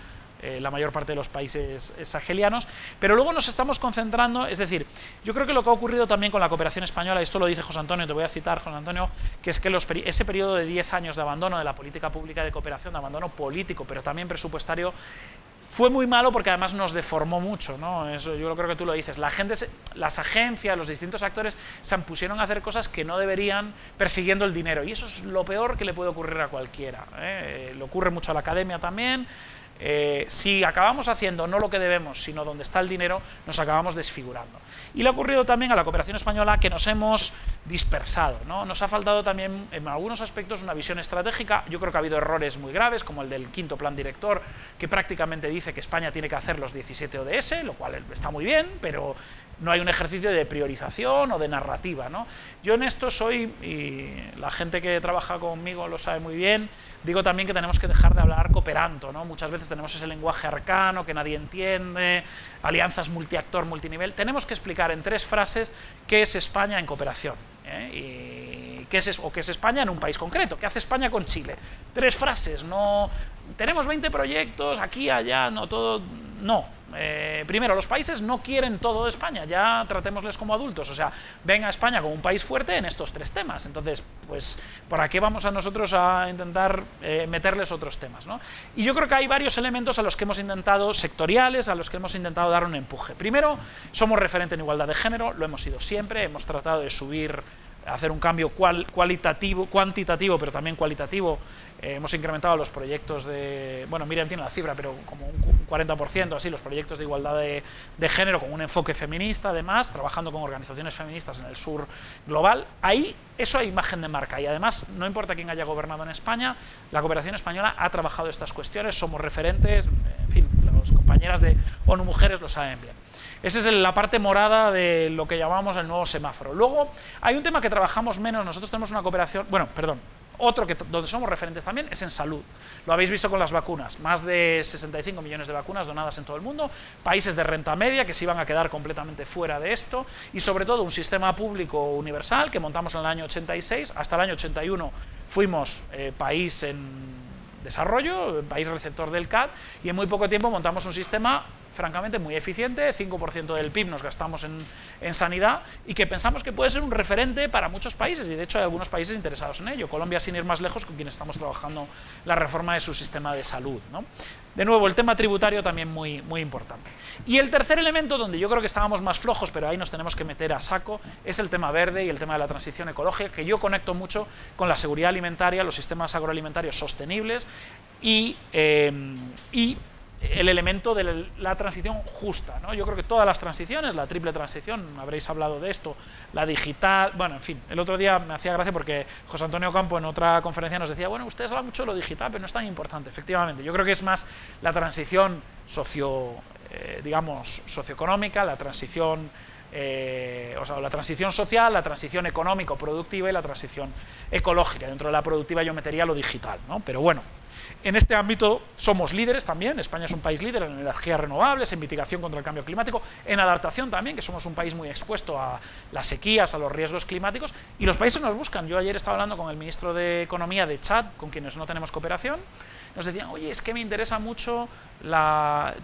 B: la mayor parte de los países sahelianos, pero luego nos estamos concentrando, es decir, yo creo que lo que ha ocurrido también con la cooperación española, esto lo dice José Antonio, te voy a citar, José Antonio, que es que ese periodo de 10 años de abandono de la política pública de cooperación, de abandono político, pero también presupuestario, fue muy malo porque además nos deformó mucho, ¿no? Eso yo creo que tú lo dices. Las agencias, los distintos actores se pusieron a hacer cosas que no deberían persiguiendo el dinero, y eso es lo peor que le puede ocurrir a cualquiera, ¿eh? Le ocurre mucho a la academia también. Si acabamos haciendo no lo que debemos, sino donde está el dinero, nos acabamos desfigurando. Y le ha ocurrido también a la cooperación española que nos hemos dispersado, ¿no? Nos ha faltado también en algunos aspectos una visión estratégica. Yo creo que ha habido errores muy graves, como el del quinto plan director, que prácticamente dice que España tiene que hacer los 17 ODS, lo cual está muy bien, pero no hay un ejercicio de priorización o de narrativa, ¿no? Yo en esto soy, y la gente que trabaja conmigo lo sabe muy bien, digo también que tenemos que dejar de hablar cooperanto, ¿no? Muchas veces tenemos ese lenguaje arcano que nadie entiende, alianzas multiactor, multinivel. Tenemos que explicar en 3 frases qué es España en cooperación, ¿eh? Y qué es España en un país concreto, qué hace España con Chile. 3 frases, no tenemos 20 proyectos, aquí, allá, no todo, no. Primero, los países no quieren todo de España, ya tratémosles como adultos, o sea, ven a España como un país fuerte en estos 3 temas, entonces, pues, ¿para qué vamos a nosotros a intentar meterles otros temas, ¿no? Y yo creo que hay varios elementos a los que hemos intentado, sectoriales, a los que hemos intentado dar un empuje. Primero, somos referente en igualdad de género, lo hemos sido siempre, hemos tratado de subir, hacer un cambio cuantitativo, pero también cualitativo. Hemos incrementado los proyectos de, bueno, Miriam tiene la cifra, pero como un 40%, así, los proyectos de igualdad de género con un enfoque feminista, además, trabajando con organizaciones feministas en el sur global. Ahí, eso hay imagen de marca, y además, no importa quién haya gobernado en España, la cooperación española ha trabajado estas cuestiones, somos referentes, en fin, las compañeras de ONU Mujeres lo saben bien. Esa es la parte morada de lo que llamamos el nuevo semáforo. Luego, hay un tema que trabajamos menos, nosotros tenemos una cooperación, otro donde somos referentes también es en salud. Lo habéis visto con las vacunas, más de 65 millones de vacunas donadas en todo el mundo, países de renta media que se iban a quedar completamente fuera de esto, y sobre todo un sistema público universal que montamos en el año 86, hasta el año 81 fuimos país en desarrollo, país receptor del CAD, y en muy poco tiempo montamos un sistema francamente muy eficiente, 5% del PIB nos gastamos en sanidad, y que pensamos que puede ser un referente para muchos países, y de hecho hay algunos países interesados en ello. Colombia, sin ir más lejos, con quienes estamos trabajando la reforma de su sistema de salud, ¿no? De nuevo, el tema tributario también muy, muy importante. Y el tercer elemento, donde yo creo que estábamos más flojos, pero ahí nos tenemos que meter a saco, es el tema verde y el tema de la transición ecológica, que yo conecto mucho con la seguridad alimentaria, los sistemas agroalimentarios sostenibles y el elemento de la transición justa, ¿no? Yo creo que todas las transiciones, la triple transición, habréis hablado de esto, la digital, bueno, en fin, el otro día me hacía gracia porque José Antonio Campo en otra conferencia nos decía, bueno, ustedes hablan mucho de lo digital, pero no es tan importante. Efectivamente, yo creo que es más la transición socioeconómica, la transición la transición social, la transición económico-productiva y la transición ecológica. Dentro de la productiva yo metería lo digital, ¿no? Pero bueno, en este ámbito somos líderes también. España es un país líder en energías renovables, en mitigación contra el cambio climático, en adaptación también, que somos un país muy expuesto a las sequías, a los riesgos climáticos, y los países nos buscan. Yo ayer estaba hablando con el ministro de Economía de Chad, con quienes no tenemos cooperación. Nos decían, oye, es que me interesa mucho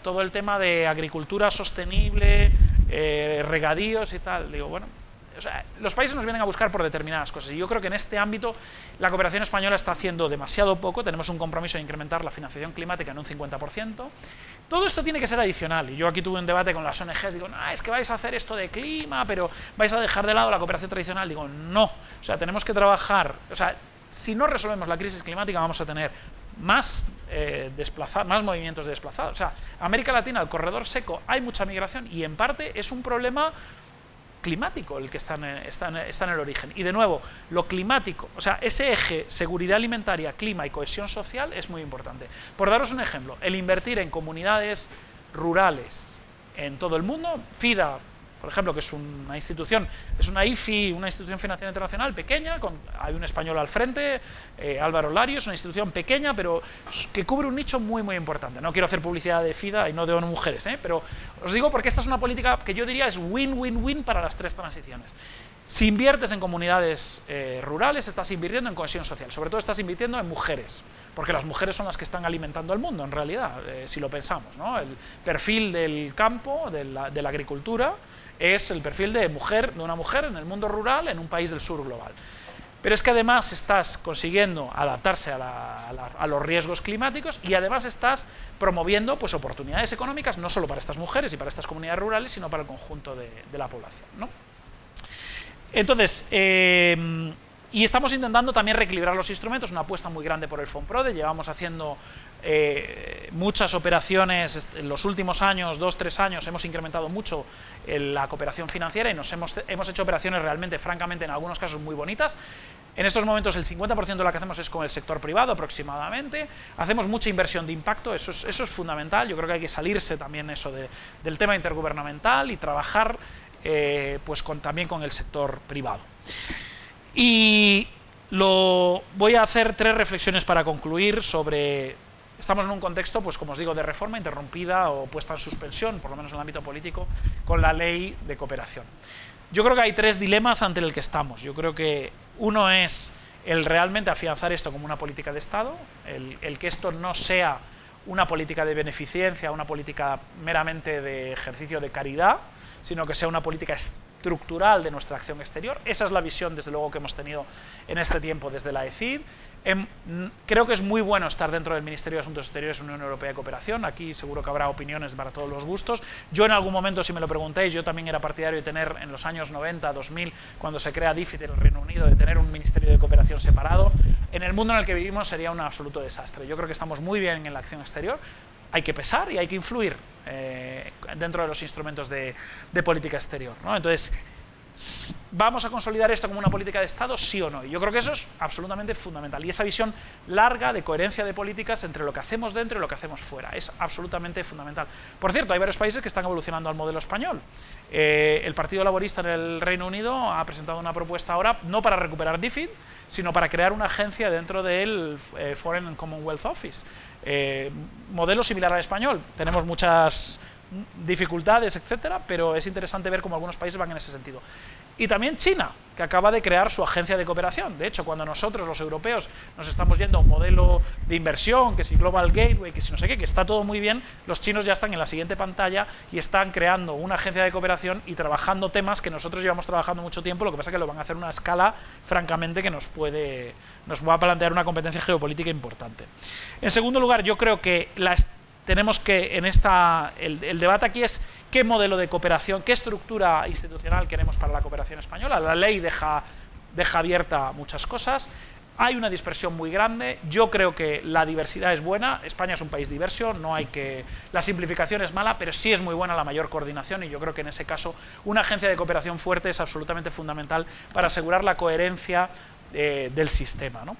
B: todo el tema de agricultura sostenible, regadíos y tal. Digo, bueno, o sea, los países nos vienen a buscar por determinadas cosas, y yo creo que en este ámbito la cooperación española está haciendo demasiado poco. Tenemos un compromiso de incrementar la financiación climática en un 50%. Todo esto tiene que ser adicional, y yo aquí tuve un debate con las ONGs, digo, no, es que vais a hacer esto de clima, pero vais a dejar de lado la cooperación tradicional. Digo, no, o sea, tenemos que trabajar, o sea, si no resolvemos la crisis climática vamos a tener más movimientos de desplazados. O sea, América Latina, el corredor seco, hay mucha migración, y en parte es un problema climático el que está en el origen. Y de nuevo, lo climático, o sea, ese eje seguridad alimentaria, clima y cohesión social es muy importante. Por daros un ejemplo, el invertir en comunidades rurales en todo el mundo, FIDA, por ejemplo, que es una institución, es una IFI, una institución financiera internacional pequeña, hay un español al frente, Álvaro Lario, es una institución pequeña, pero que cubre un nicho muy, muy importante. No quiero hacer publicidad de FIDA y no de ONU Mujeres, pero os digo porque esta es una política que yo diría es win-win-win para las tres transiciones. Si inviertes en comunidades rurales, estás invirtiendo en cohesión social, sobre todo estás invirtiendo en mujeres, porque las mujeres son las que están alimentando al mundo, en realidad, si lo pensamos, ¿no? El perfil del campo, de la agricultura, es el perfil de una mujer en el mundo rural en un país del sur global. Pero es que además estás consiguiendo adaptarse a los riesgos climáticos y además estás promoviendo pues, oportunidades económicas no solo para estas mujeres y para estas comunidades rurales, sino para el conjunto de la población, ¿no? Entonces, y estamos intentando también reequilibrar los instrumentos, una apuesta muy grande por el FONPRODE, llevamos haciendo muchas operaciones en los últimos años, 2-3 años, hemos incrementado mucho la cooperación financiera y hemos hecho operaciones realmente, francamente, en algunos casos muy bonitas. En estos momentos el 50% de lo que hacemos es con el sector privado aproximadamente, hacemos mucha inversión de impacto, eso es fundamental, yo creo que hay que salirse también eso del tema intergubernamental y trabajar pues también con el sector privado. Y voy a hacer 3 reflexiones para concluir sobre... Estamos en un contexto, pues como os digo, de reforma interrumpida o puesta en suspensión, por lo menos en el ámbito político, con la ley de cooperación. Yo creo que hay 3 dilemas ante el que estamos. Yo creo que uno es el realmente afianzar esto como una política de Estado, el que esto no sea una política de beneficencia, una política meramente de ejercicio de caridad, sino que sea una política estructural de nuestra acción exterior. Esa es la visión, desde luego, que hemos tenido en este tiempo desde la ECID. Creo que es muy bueno estar dentro del Ministerio de Asuntos Exteriores de la Unión Europea de Cooperación. Aquí seguro que habrá opiniones para todos los gustos. Yo en algún momento, si me lo preguntáis, yo también era partidario de tener en los años 90, 2000, cuando se crea DFID en el Reino Unido, de tener un Ministerio de Cooperación separado. En el mundo en el que vivimos sería un absoluto desastre. Yo creo que estamos muy bien en la acción exterior. Hay que pesar y hay que influir dentro de los instrumentos de política exterior, ¿no? Entonces, ¿vamos a consolidar esto como una política de Estado, sí o no? Y yo creo que eso es absolutamente fundamental. Y esa visión larga de coherencia de políticas entre lo que hacemos dentro y lo que hacemos fuera es absolutamente fundamental. Por cierto, hay varios países que están evolucionando al modelo español. El Partido Laborista en el Reino Unido ha presentado una propuesta ahora, no para recuperar DFID, sino para crear una agencia dentro del Foreign and Commonwealth Office. Modelo similar al español. Tenemos muchas dificultades, etcétera, pero es interesante ver cómo algunos países van en ese sentido. Y también China, que acaba de crear su agencia de cooperación. De hecho, cuando nosotros, los europeos, nos estamos yendo a un modelo de inversión, que si Global Gateway, que si no sé qué, que está todo muy bien, los chinos ya están en la siguiente pantalla y están creando una agencia de cooperación y trabajando temas que nosotros llevamos trabajando mucho tiempo, lo que pasa es que lo van a hacer a una escala, francamente, que nos va a plantear una competencia geopolítica importante. En segundo lugar, yo creo que tenemos que, el debate aquí es qué modelo de cooperación, qué estructura institucional queremos para la cooperación española. La ley deja abierta muchas cosas, hay una dispersión muy grande, yo creo que la diversidad es buena, España es un país diverso, la simplificación es mala, pero sí es muy buena la mayor coordinación y yo creo que en ese caso una agencia de cooperación fuerte es absolutamente fundamental para asegurar la coherencia del sistema, ¿no?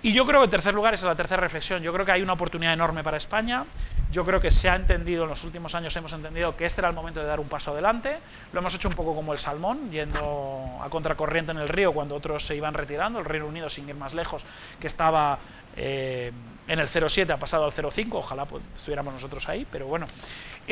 B: Y yo creo que en tercer lugar, esa es la tercera reflexión, yo creo que hay una oportunidad enorme para España, yo creo que se ha entendido, en los últimos años hemos entendido que este era el momento de dar un paso adelante, lo hemos hecho un poco como el salmón, yendo a contracorriente en el río cuando otros se iban retirando, el Reino Unido, sin ir más lejos, que estaba en el 0,7 ha pasado al 0,5, ojalá pues, estuviéramos nosotros ahí, pero bueno,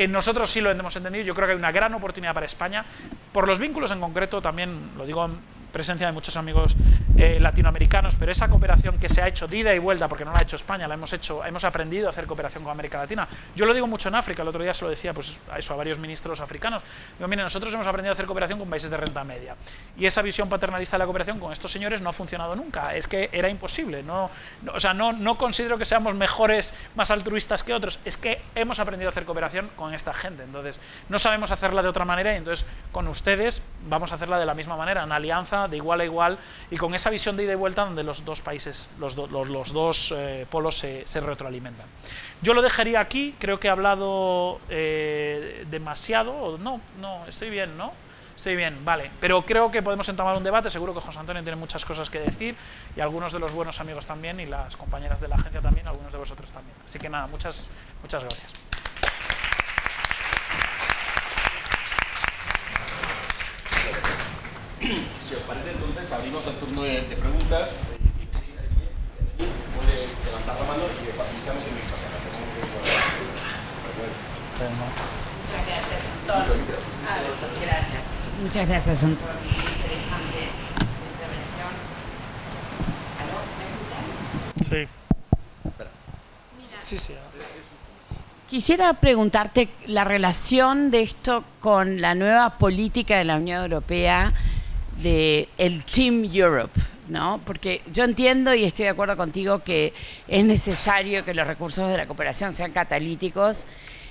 B: nosotros sí lo hemos entendido, yo creo que hay una gran oportunidad para España, por los vínculos en concreto, también lo digo en presencia de muchos amigos latinoamericanos, pero esa cooperación que se ha hecho de ida y vuelta, porque no la ha hecho España, hemos aprendido a hacer cooperación con América Latina. Yo lo digo mucho en África, el otro día se lo decía pues, a varios ministros africanos. Digo, miren, nosotros hemos aprendido a hacer cooperación con países de renta media. Y esa visión paternalista de la cooperación con estos señores no ha funcionado nunca. Es que era imposible. O sea, no considero que seamos mejores, más altruistas que otros. Es que hemos aprendido a hacer cooperación con esta gente. Entonces, no sabemos hacerla de otra manera y entonces con ustedes vamos a hacerla de la misma manera, en alianza, de igual a igual, y con esa visión de ida y vuelta donde los dos países, los dos polos se retroalimentan. Yo lo dejaría aquí, creo que he hablado demasiado, no, estoy bien, ¿no? Estoy bien, vale. Pero creo que podemos entablar un debate, seguro que José Antonio tiene muchas cosas que decir y algunos de los buenos amigos también y las compañeras de la agencia también, algunos de vosotros también. Así que nada, muchas gracias.
A: Si os parece, entonces abrimos el turno de preguntas. Puede levantar la mano y le facilitamos el micrófono.
C: Muchas gracias, Antonio. Gracias. Muchas gracias, Antonio. Interesante intervención. ¿Aló? ¿Me escuchan?
B: Sí. Sí.
C: Quisiera preguntarte la relación de esto con la nueva política de la Unión Europea del Team Europe, ¿no? Porque yo entiendo y estoy de acuerdo contigo que es necesario que los recursos de la cooperación sean catalíticos,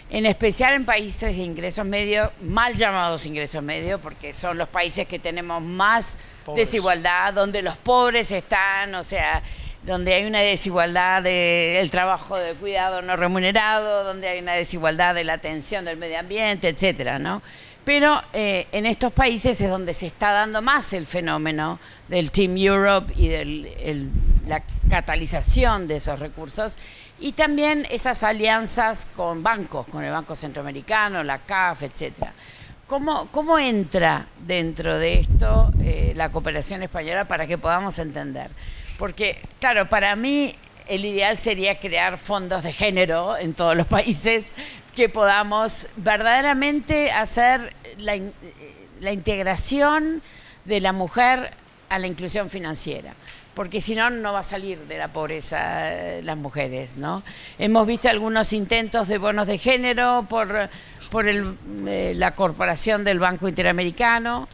C: en especial en países de ingresos medios, mal llamados ingresos medios, porque son los países que tenemos más desigualdad, donde los pobres están, o sea, donde hay una desigualdad del trabajo de cuidado no remunerado, donde hay una desigualdad de la atención del medio ambiente, etcétera, ¿no? Pero en estos países es donde se está dando más el fenómeno del Team Europe y de la catalización de esos recursos y también esas alianzas con bancos, con el Banco Centroamericano, la CAF, etcétera. ¿Cómo entra dentro de esto la cooperación española para que podamos entender? Porque, claro, para mí el ideal sería crear fondos de género en todos los países que podamos verdaderamente hacer la integración de la mujer a la inclusión financiera. Porque si no, no va a salir de la pobreza las mujeres, ¿no? Hemos visto algunos intentos de bonos de género por la corporación del Banco Interamericano,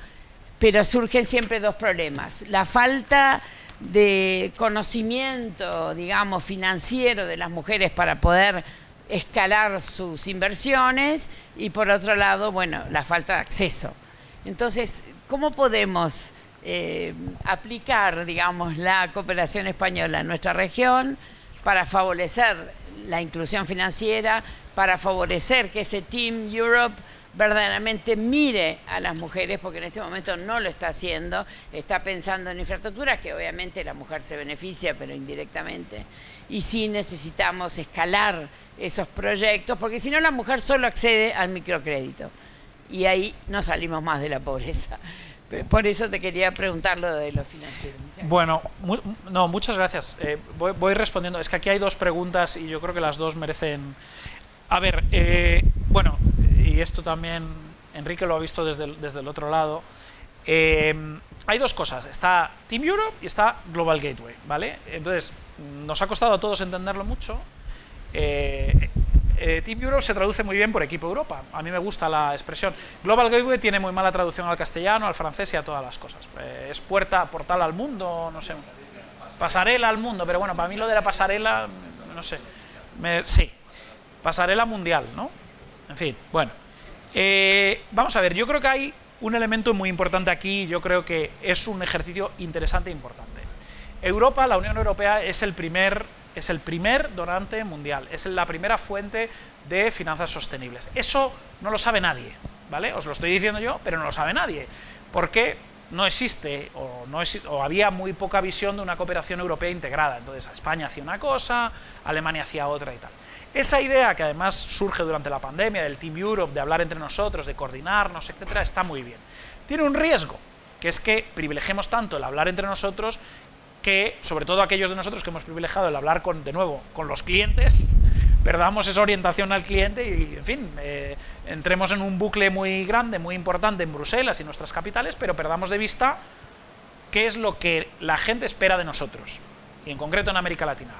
C: pero surgen siempre dos problemas. La falta de conocimiento, digamos, financiero de las mujeres para poder escalar sus inversiones y por otro lado, bueno, la falta de acceso. Entonces, ¿cómo podemos aplicar, digamos, la cooperación española en nuestra región para favorecer la inclusión financiera, para favorecer que ese Team Europe verdaderamente mire a las mujeres, porque en este momento no lo está haciendo, está pensando en infraestructura, que obviamente la mujer se beneficia, pero indirectamente, y sí necesitamos escalar esos proyectos, porque si no la mujer solo accede al microcrédito, y ahí no salimos más de la pobreza. Por eso te quería preguntar lo de lo financiero.
B: Bueno, muchas gracias. Voy respondiendo. Es que aquí hay dos preguntas y yo creo que las dos merecen... A ver, bueno, y esto también Enrique lo ha visto desde el otro lado. Hay dos cosas. Está Team Europe y está Global Gateway, ¿vale? Entonces, nos ha costado a todos entenderlo mucho. Team Europe se traduce muy bien por Equipo Europa. A mí me gusta la expresión. Global Gateway tiene muy mala traducción al castellano, al francés y a todas las cosas. Es portal al mundo, no sé. Pasarela al mundo, pero bueno, para mí lo de la pasarela, no sé. Sí, pasarela mundial, ¿no? En fin, bueno. Vamos a ver, yo creo que hay un elemento muy importante aquí, yo creo que es un ejercicio interesante e importante. Europa, la Unión Europea, es el primer donante mundial, es la primera fuente de finanzas sostenibles. Eso no lo sabe nadie, ¿vale? Os lo estoy diciendo yo, pero no lo sabe nadie, porque no existe o había muy poca visión de una cooperación europea integrada. Entonces España hacía una cosa, Alemania hacía otra y tal. Esa idea, que además surge durante la pandemia, del Team Europe, de hablar entre nosotros, de coordinarnos, etcétera, está muy bien. Tiene un riesgo, que es que privilegiemos tanto el hablar entre nosotros que, sobre todo aquellos de nosotros que hemos privilegiado el hablar de nuevo con los clientes, perdamos esa orientación al cliente y, en fin, entremos en un bucle muy grande, muy importante en Bruselas y nuestras capitales, pero perdamos de vista qué es lo que la gente espera de nosotros, y en concreto en América Latina.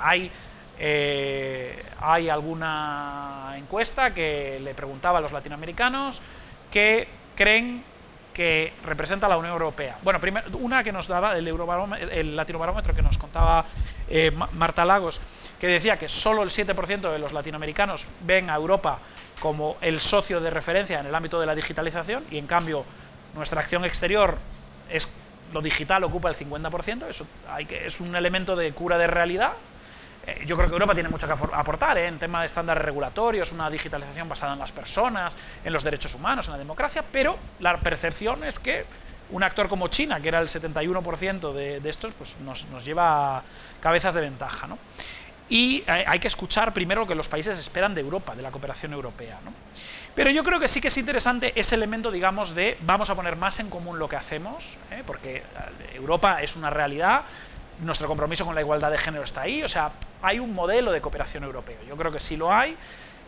B: Hay alguna encuesta que le preguntaba a los latinoamericanos qué creen que representa la Unión Europea. Bueno, primero, una que nos daba el Latinobarómetro que nos contaba Marta Lagos, que decía que solo el 7% de los latinoamericanos ven a Europa como el socio de referencia en el ámbito de la digitalización, y en cambio nuestra acción exterior lo digital ocupa el 50%, eso es un elemento de cura de realidad. Yo creo que Europa tiene mucho que aportar en tema de estándares regulatorios, una digitalización basada en las personas, en los derechos humanos, en la democracia, pero la percepción es que un actor como China, que era el 71% de estos, pues nos lleva cabezas de ventaja, ¿no? Y hay que escuchar primero lo que los países esperan de Europa, de la cooperación europea, ¿no? Pero yo creo que sí que es interesante ese elemento, digamos, de vamos a poner más en común lo que hacemos, porque Europa es una realidad, nuestro compromiso con la igualdad de género está ahí, o sea, hay un modelo de cooperación europeo, yo creo que sí lo hay,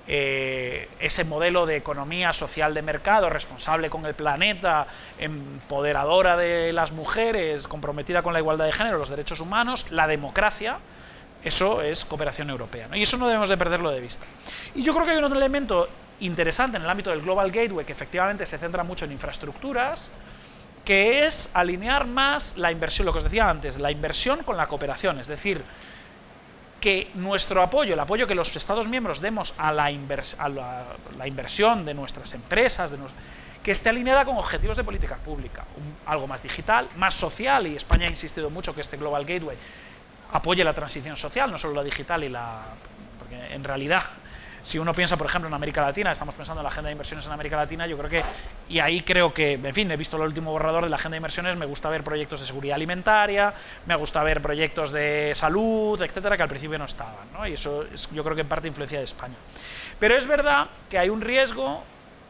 B: ese modelo de economía social de mercado, responsable con el planeta, empoderadora de las mujeres, comprometida con la igualdad de género, los derechos humanos, la democracia, eso es cooperación europea, ¿no? Y eso no debemos de perderlo de vista. Y yo creo que hay un elemento interesante en el ámbito del Global Gateway, que efectivamente se centra mucho en infraestructuras, que es alinear más la inversión, lo que os decía antes, la inversión con la cooperación, es decir, que nuestro apoyo, el apoyo que los Estados miembros demos a la inversión de nuestras empresas, que esté alineada con objetivos de política pública, algo más digital, más social, y España ha insistido mucho que este Global Gateway apoye la transición social, no solo la digital porque en realidad, si uno piensa, por ejemplo, en América Latina, estamos pensando en la agenda de inversiones en América Latina, yo creo que, y ahí creo que, en fin, he visto el último borrador de la agenda de inversiones, me gusta ver proyectos de seguridad alimentaria, me gusta ver proyectos de salud, etcétera, que al principio no estaban, ¿no? Y eso es, yo creo que en parte influencia de España. Pero es verdad que hay un riesgo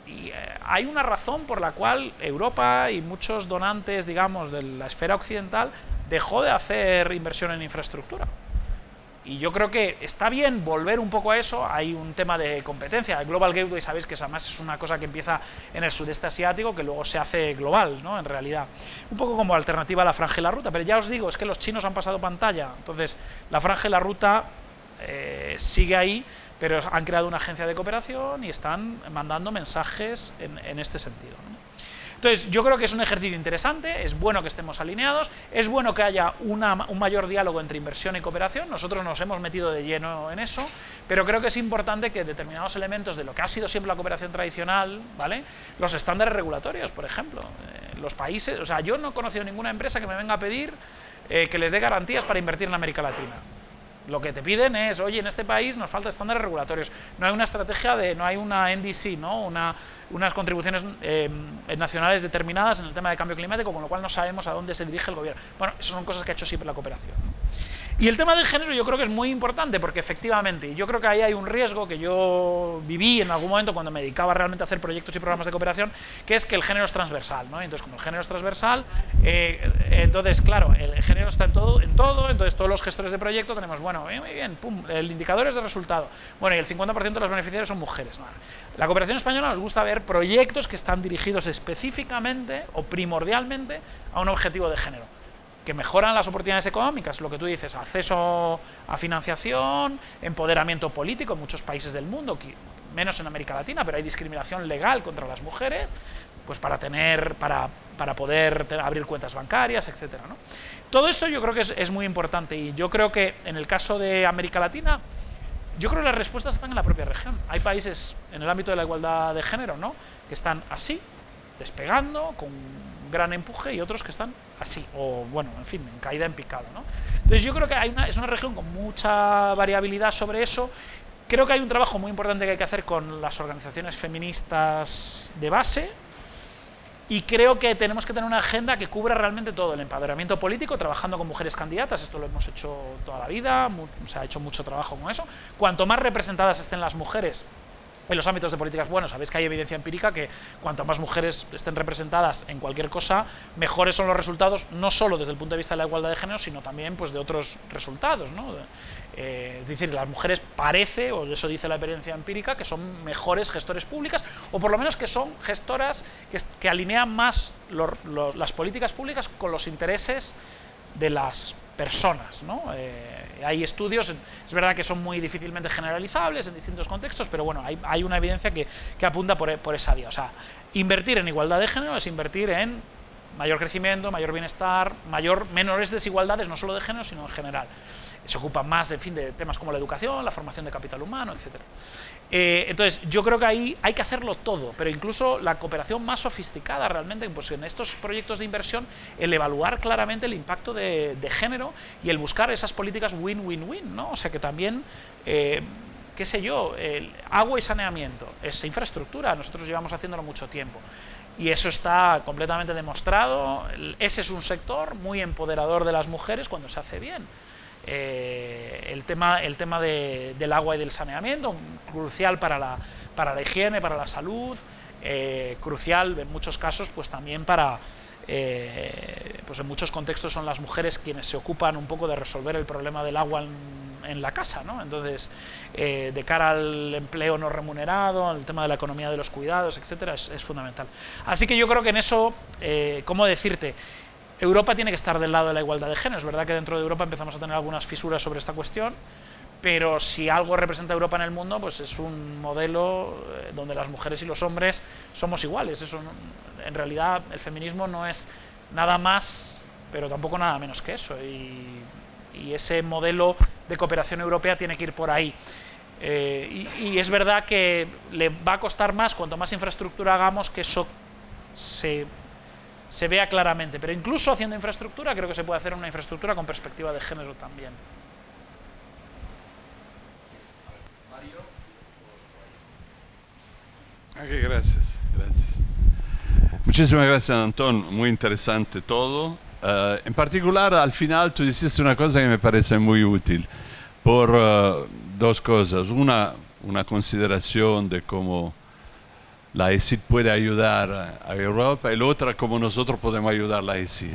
B: y hay una razón por la cual Europa y muchos donantes, digamos, de la esfera occidental dejó de hacer inversión en infraestructura. Y yo creo que está bien volver un poco a eso. Hay un tema de competencia. El Global Gateway, sabéis que además es una cosa que empieza en el sudeste asiático, que luego se hace global, ¿no? En realidad. Un poco como alternativa a la franja y la ruta. Pero ya os digo, es que los chinos han pasado pantalla. Entonces, la franja y la ruta sigue ahí, pero han creado una agencia de cooperación y están mandando mensajes en este sentido, ¿no? Entonces, yo creo que es un ejercicio interesante, es bueno que estemos alineados, es bueno que haya un mayor diálogo entre inversión y cooperación. Nosotros nos hemos metido de lleno en eso, pero creo que es importante que determinados elementos de lo que ha sido siempre la cooperación tradicional, ¿vale? Los estándares regulatorios, por ejemplo, los países, o sea, yo no he conocido ninguna empresa que me venga a pedir que les dé garantías para invertir en América Latina. Lo que te piden es, oye, en este país nos falta estándares regulatorios, no hay una estrategia no hay una NDC, ¿no? Unas contribuciones nacionales determinadas en el tema de cambio climático, con lo cual no sabemos a dónde se dirige el gobierno. Bueno, esas son cosas que ha hecho siempre la cooperación, ¿no? Y el tema del género yo creo que es muy importante, porque efectivamente, yo creo que ahí hay un riesgo que yo viví en algún momento cuando me dedicaba realmente a hacer proyectos y programas de cooperación, que es que el género es transversal, ¿no? Entonces, como el género es transversal, entonces, claro, el género está en todo, entonces todos los gestores de proyecto tenemos, bueno, muy bien, pum, el indicador es de resultado, bueno, y el 50% de los beneficiarios son mujeres, ¿no? La cooperación española nos gusta ver proyectos que están dirigidos específicamente o primordialmente a un objetivo de género, que mejoran las oportunidades económicas, lo que tú dices, acceso a financiación, empoderamiento político en muchos países del mundo, menos en América Latina, pero hay discriminación legal contra las mujeres, pues para poder abrir cuentas bancarias, etcétera, ¿no? Todo esto yo creo que es muy importante, y yo creo que en el caso de América Latina, yo creo que las respuestas están en la propia región. Hay países en el ámbito de la igualdad de género, ¿no?, que están así, despegando, con gran empuje, y otros que están así, o bueno, en fin, en caída en picado, ¿no? Entonces yo creo que es una región con mucha variabilidad sobre eso. Creo que hay un trabajo muy importante que hay que hacer con las organizaciones feministas de base, y creo que tenemos que tener una agenda que cubra realmente todo, el empoderamiento político, trabajando con mujeres candidatas. Esto lo hemos hecho toda la vida, se ha hecho mucho trabajo con eso. Cuanto más representadas estén las mujeres en los ámbitos de políticas, bueno, sabéis que hay evidencia empírica que cuanto más mujeres estén representadas en cualquier cosa, mejores son los resultados, no solo desde el punto de vista de la igualdad de género, sino también pues de otros resultados, ¿no? Es decir, las mujeres parece, o eso dice la evidencia empírica, que son mejores gestores públicas, o por lo menos que son gestoras que alinean más las políticas públicas con los intereses de las personas, ¿no? Hay estudios, es verdad que son muy difícilmente generalizables en distintos contextos, pero bueno, hay una evidencia que apunta por esa vía. O sea, invertir en igualdad de género es invertir en mayor crecimiento, mayor bienestar, menores desigualdades, no solo de género, sino en general. Se ocupan más, en fin, de temas como la educación, la formación de capital humano, etc. Entonces, yo creo que ahí hay que hacerlo todo, pero incluso la cooperación más sofisticada realmente, pues en estos proyectos de inversión, el evaluar claramente el impacto de género y el buscar esas políticas win-win-win, ¿no? O sea, que también, qué sé yo, agua y saneamiento, es infraestructura, nosotros llevamos haciéndolo mucho tiempo. Y eso está completamente demostrado. Ese es un sector muy empoderador de las mujeres cuando se hace bien. El tema del agua y del saneamiento, crucial para la higiene, para la salud, crucial en muchos casos pues también para, pues en muchos contextos son las mujeres quienes se ocupan un poco de resolver el problema del agua en la casa, ¿no? Entonces, de cara al empleo no remunerado, el tema de la economía de los cuidados, etcétera, es fundamental. Así que yo creo que en eso, ¿cómo decirte? Europa tiene que estar del lado de la igualdad de género. Es verdad que dentro de Europa empezamos a tener algunas fisuras sobre esta cuestión, pero si algo representa a Europa en el mundo, pues es un modelo donde las mujeres y los hombres somos iguales. Eso, en realidad, el feminismo no es nada más, pero tampoco nada menos que eso. Y ese modelo de cooperación europea tiene que ir por ahí. Y es verdad que le va a costar más, cuanto más infraestructura hagamos, que eso se vea claramente, pero incluso haciendo infraestructura creo que se puede hacer una infraestructura con perspectiva de género también.
D: Okay, gracias. Muchísimas gracias, Antón, muy interesante todo. En particular, al final tú dijiste una cosa que me parece muy útil, por dos cosas. Una consideración de cómo la ESID puede ayudar a Europa y la otra, cómo nosotros podemos ayudar a la ESID.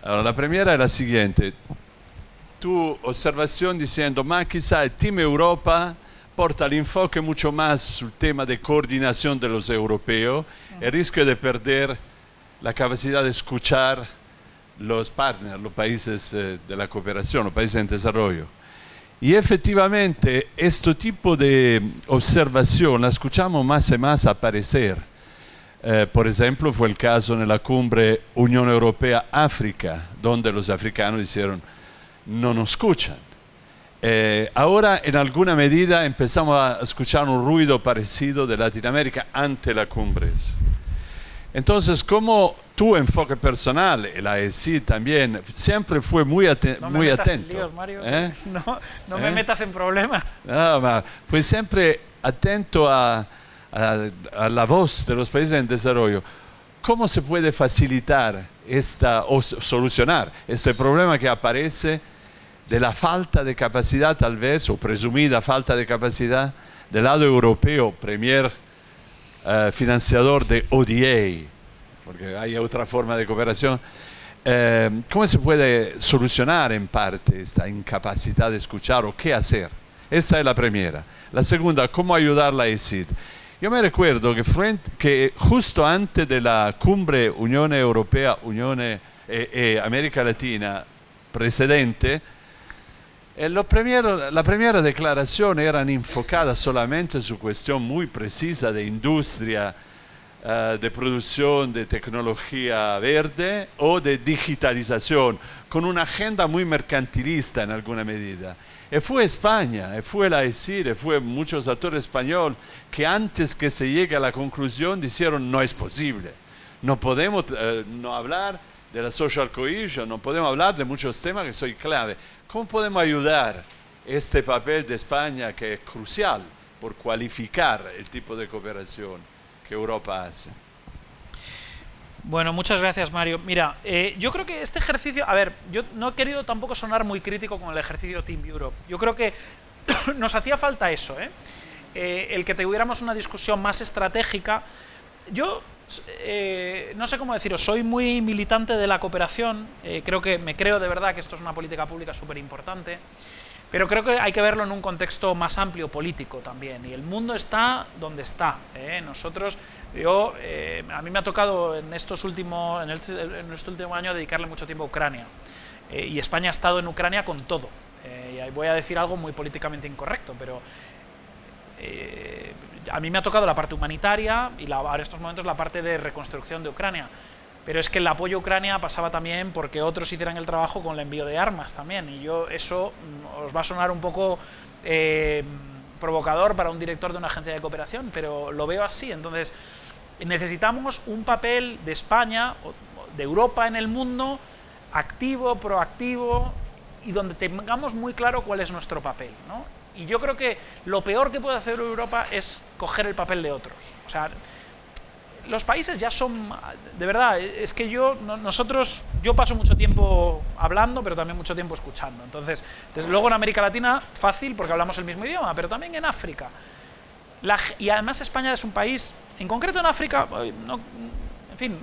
D: Ahora, la primera es la siguiente. Tu observación diciendo, ma quizá el Team Europa porta el enfoque mucho más sul tema de coordinación de los europeos, el riesgo de perder la capacidad de escuchar los partners, los países de la cooperación, los países en desarrollo. Y efectivamente, este tipo de observación la escuchamos más y más aparecer. Por ejemplo, fue el caso en la cumbre Unión Europea-África, donde los africanos dijeron, no nos escuchan. Ahora, en alguna medida, empezamos a escuchar un ruido parecido de Latinoamérica ante la cumbre. Entonces, como tu enfoque personal, el AECI también, siempre fue muy atento.
B: No me metas en líos, Mario. No me metas en problemas.
D: No, pues siempre atento a la voz de los países en desarrollo. ¿Cómo se puede facilitar o solucionar este problema que aparece de la falta de capacidad, tal vez, o presumida falta de capacidad, del lado europeo, premier financiador de ODA, porque hay otra forma de cooperación? ¿Cómo se puede solucionar en parte esta incapacidad de escuchar o qué hacer? Esta es la primera. La segunda, ¿cómo ayudar a la ESID? Yo me recuerdo que justo antes de la cumbre Unión Europea, América Latina precedente, la primera declaración era enfocada solamente su cuestión muy precisa de industria, de producción de tecnología verde o de digitalización, con una agenda muy mercantilista en alguna medida. Y fue España, y fue la ESID, y fue muchos actores españoles que antes que se llegue a la conclusión dijeron no es posible, no podemos no hablar de la social cohesion, no podemos hablar de muchos temas que son clave. ¿Cómo podemos ayudar este papel de España que es crucial por cualificar el tipo de cooperación que Europa hace?
B: Bueno, muchas gracias, Mario. Mira, yo creo que este ejercicio, a ver, yo no he querido tampoco sonar muy crítico con el ejercicio Team Europe. Yo creo que nos hacía falta eso, el que tuviéramos una discusión más estratégica. Yo no sé cómo deciros, soy muy militante de la cooperación, me creo de verdad que esto es una política pública súper importante, pero creo que hay que verlo en un contexto más amplio político también, y el mundo está donde está. A mí me ha tocado en este último año dedicarle mucho tiempo a Ucrania, y España ha estado en Ucrania con todo, y voy a decir algo muy políticamente incorrecto, pero a mí me ha tocado la parte humanitaria y en estos momentos la parte de reconstrucción de Ucrania, pero es que el apoyo a Ucrania pasaba también porque otros hicieran el trabajo con el envío de armas también, y eso os va a sonar un poco provocador para un director de una agencia de cooperación, pero lo veo así. Entonces necesitamos un papel de España, de Europa en el mundo, activo, proactivo, y donde tengamos muy claro cuál es nuestro papel, ¿no? Y yo creo que lo peor que puede hacer Europa es coger el papel de otros. O sea, los países ya son, de verdad, es que yo paso mucho tiempo hablando, pero también mucho tiempo escuchando. Entonces, desde luego en América Latina, fácil, porque hablamos el mismo idioma, pero también en África. Y además España es un país, en concreto en África, en fin,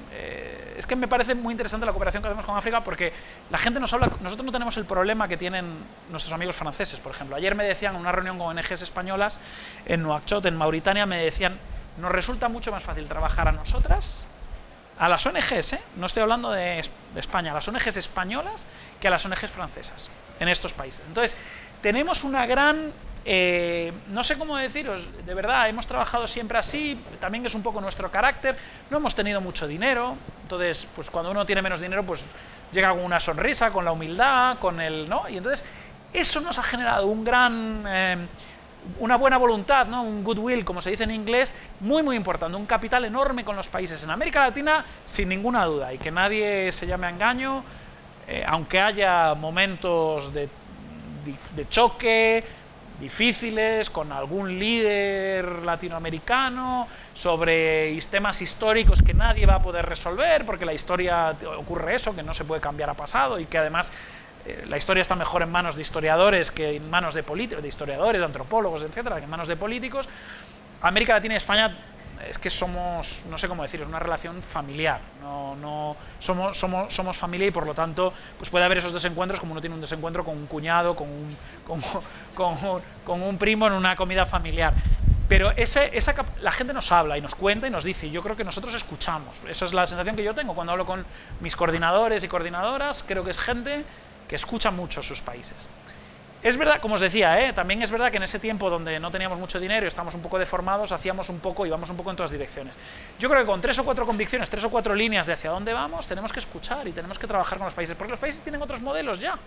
B: es que me parece muy interesante la cooperación que hacemos con África, porque la gente nos habla, nosotros no tenemos el problema que tienen nuestros amigos franceses, por ejemplo. Ayer me decían en una reunión con ONGs españolas, en Nuakchot, en Mauritania, me decían, nos resulta mucho más fácil trabajar a nosotras, a las ONGs, no estoy hablando de España, a las ONGs españolas que a las ONGs francesas en estos países. Entonces, tenemos una gran, no sé cómo deciros, de verdad, hemos trabajado siempre así, también es un poco nuestro carácter, no hemos tenido mucho dinero, entonces, pues cuando uno tiene menos dinero, pues llega con una sonrisa, con la humildad, con el, ¿no? Y entonces, eso nos ha generado un gran... una buena voluntad, ¿no? Un goodwill, como se dice en inglés, muy muy importante, un capital enorme con los países en América Latina, sin ninguna duda, y que nadie se llame a engaño, aunque haya momentos de choque difíciles con algún líder latinoamericano sobre temas históricos que nadie va a poder resolver, porque la historia ocurre eso, que no se puede cambiar a pasado, y que además la historia está mejor en manos de historiadores que en manos de políticos, de historiadores, de antropólogos, etcétera, que en manos de políticos. América Latina y España es que somos, no sé cómo decir, es una relación familiar, somos familia, y por lo tanto pues puede haber esos desencuentros como uno tiene un desencuentro con un cuñado, con un primo en una comida familiar. Pero la gente nos habla y nos cuenta y nos dice, y yo creo que nosotros escuchamos. Esa es la sensación que yo tengo cuando hablo con mis coordinadores y coordinadoras. Creo que es gente que escucha mucho sus países. Es verdad, como os decía, también es verdad que en ese tiempo donde no teníamos mucho dinero y estábamos un poco deformados, íbamos un poco en todas direcciones. Yo creo que con 3 o 4 convicciones, 3 o 4 líneas de hacia dónde vamos, tenemos que escuchar y tenemos que trabajar con los países, porque los países tienen otros modelos ya.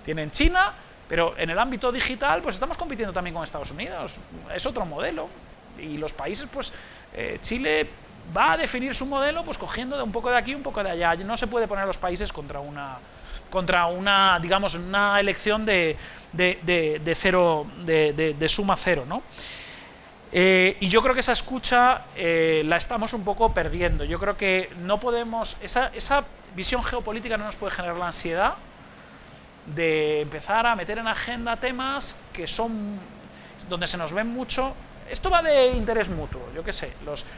B: Tienen China, pero en el ámbito digital pues estamos compitiendo también con Estados Unidos, es otro modelo, y los países, pues Chile va a definir su modelo pues cogiendo de un poco de aquí, un poco de allá. No se puede poner a los países contra una digamos, una elección de cero, de suma cero, ¿no? Y yo creo que esa escucha la estamos un poco perdiendo. Yo creo que no podemos, esa visión geopolítica no nos puede generar la ansiedad de empezar a meter en agenda temas que son donde se nos ven mucho. Esto va de interés mutuo, yo qué sé.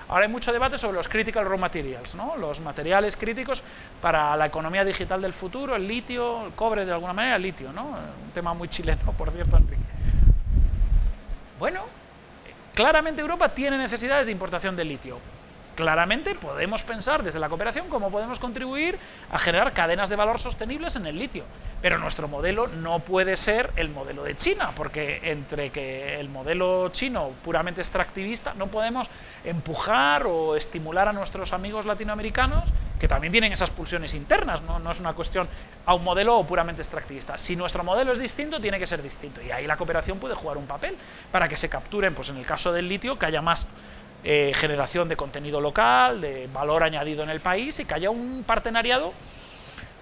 B: Ahora hay mucho debate sobre los critical raw materials, ¿no? Los materiales críticos para la economía digital del futuro, el litio, el cobre de alguna manera, el litio, ¿no? Un tema muy chileno, por cierto, Enrique. Bueno, claramente Europa tiene necesidades de importación de litio. Claramente podemos pensar desde la cooperación cómo podemos contribuir a generar cadenas de valor sostenibles en el litio. Pero nuestro modelo no puede ser el modelo de China, porque entre que el modelo chino puramente extractivista no podemos empujar o estimular a nuestros amigos latinoamericanos, que también tienen esas pulsiones internas, no es una cuestión a un modelo puramente extractivista. Si nuestro modelo es distinto, tiene que ser distinto. Y ahí la cooperación puede jugar un papel para que se capturen, pues en el caso del litio, que haya más generación de contenido local, de valor añadido en el país, y que haya un partenariado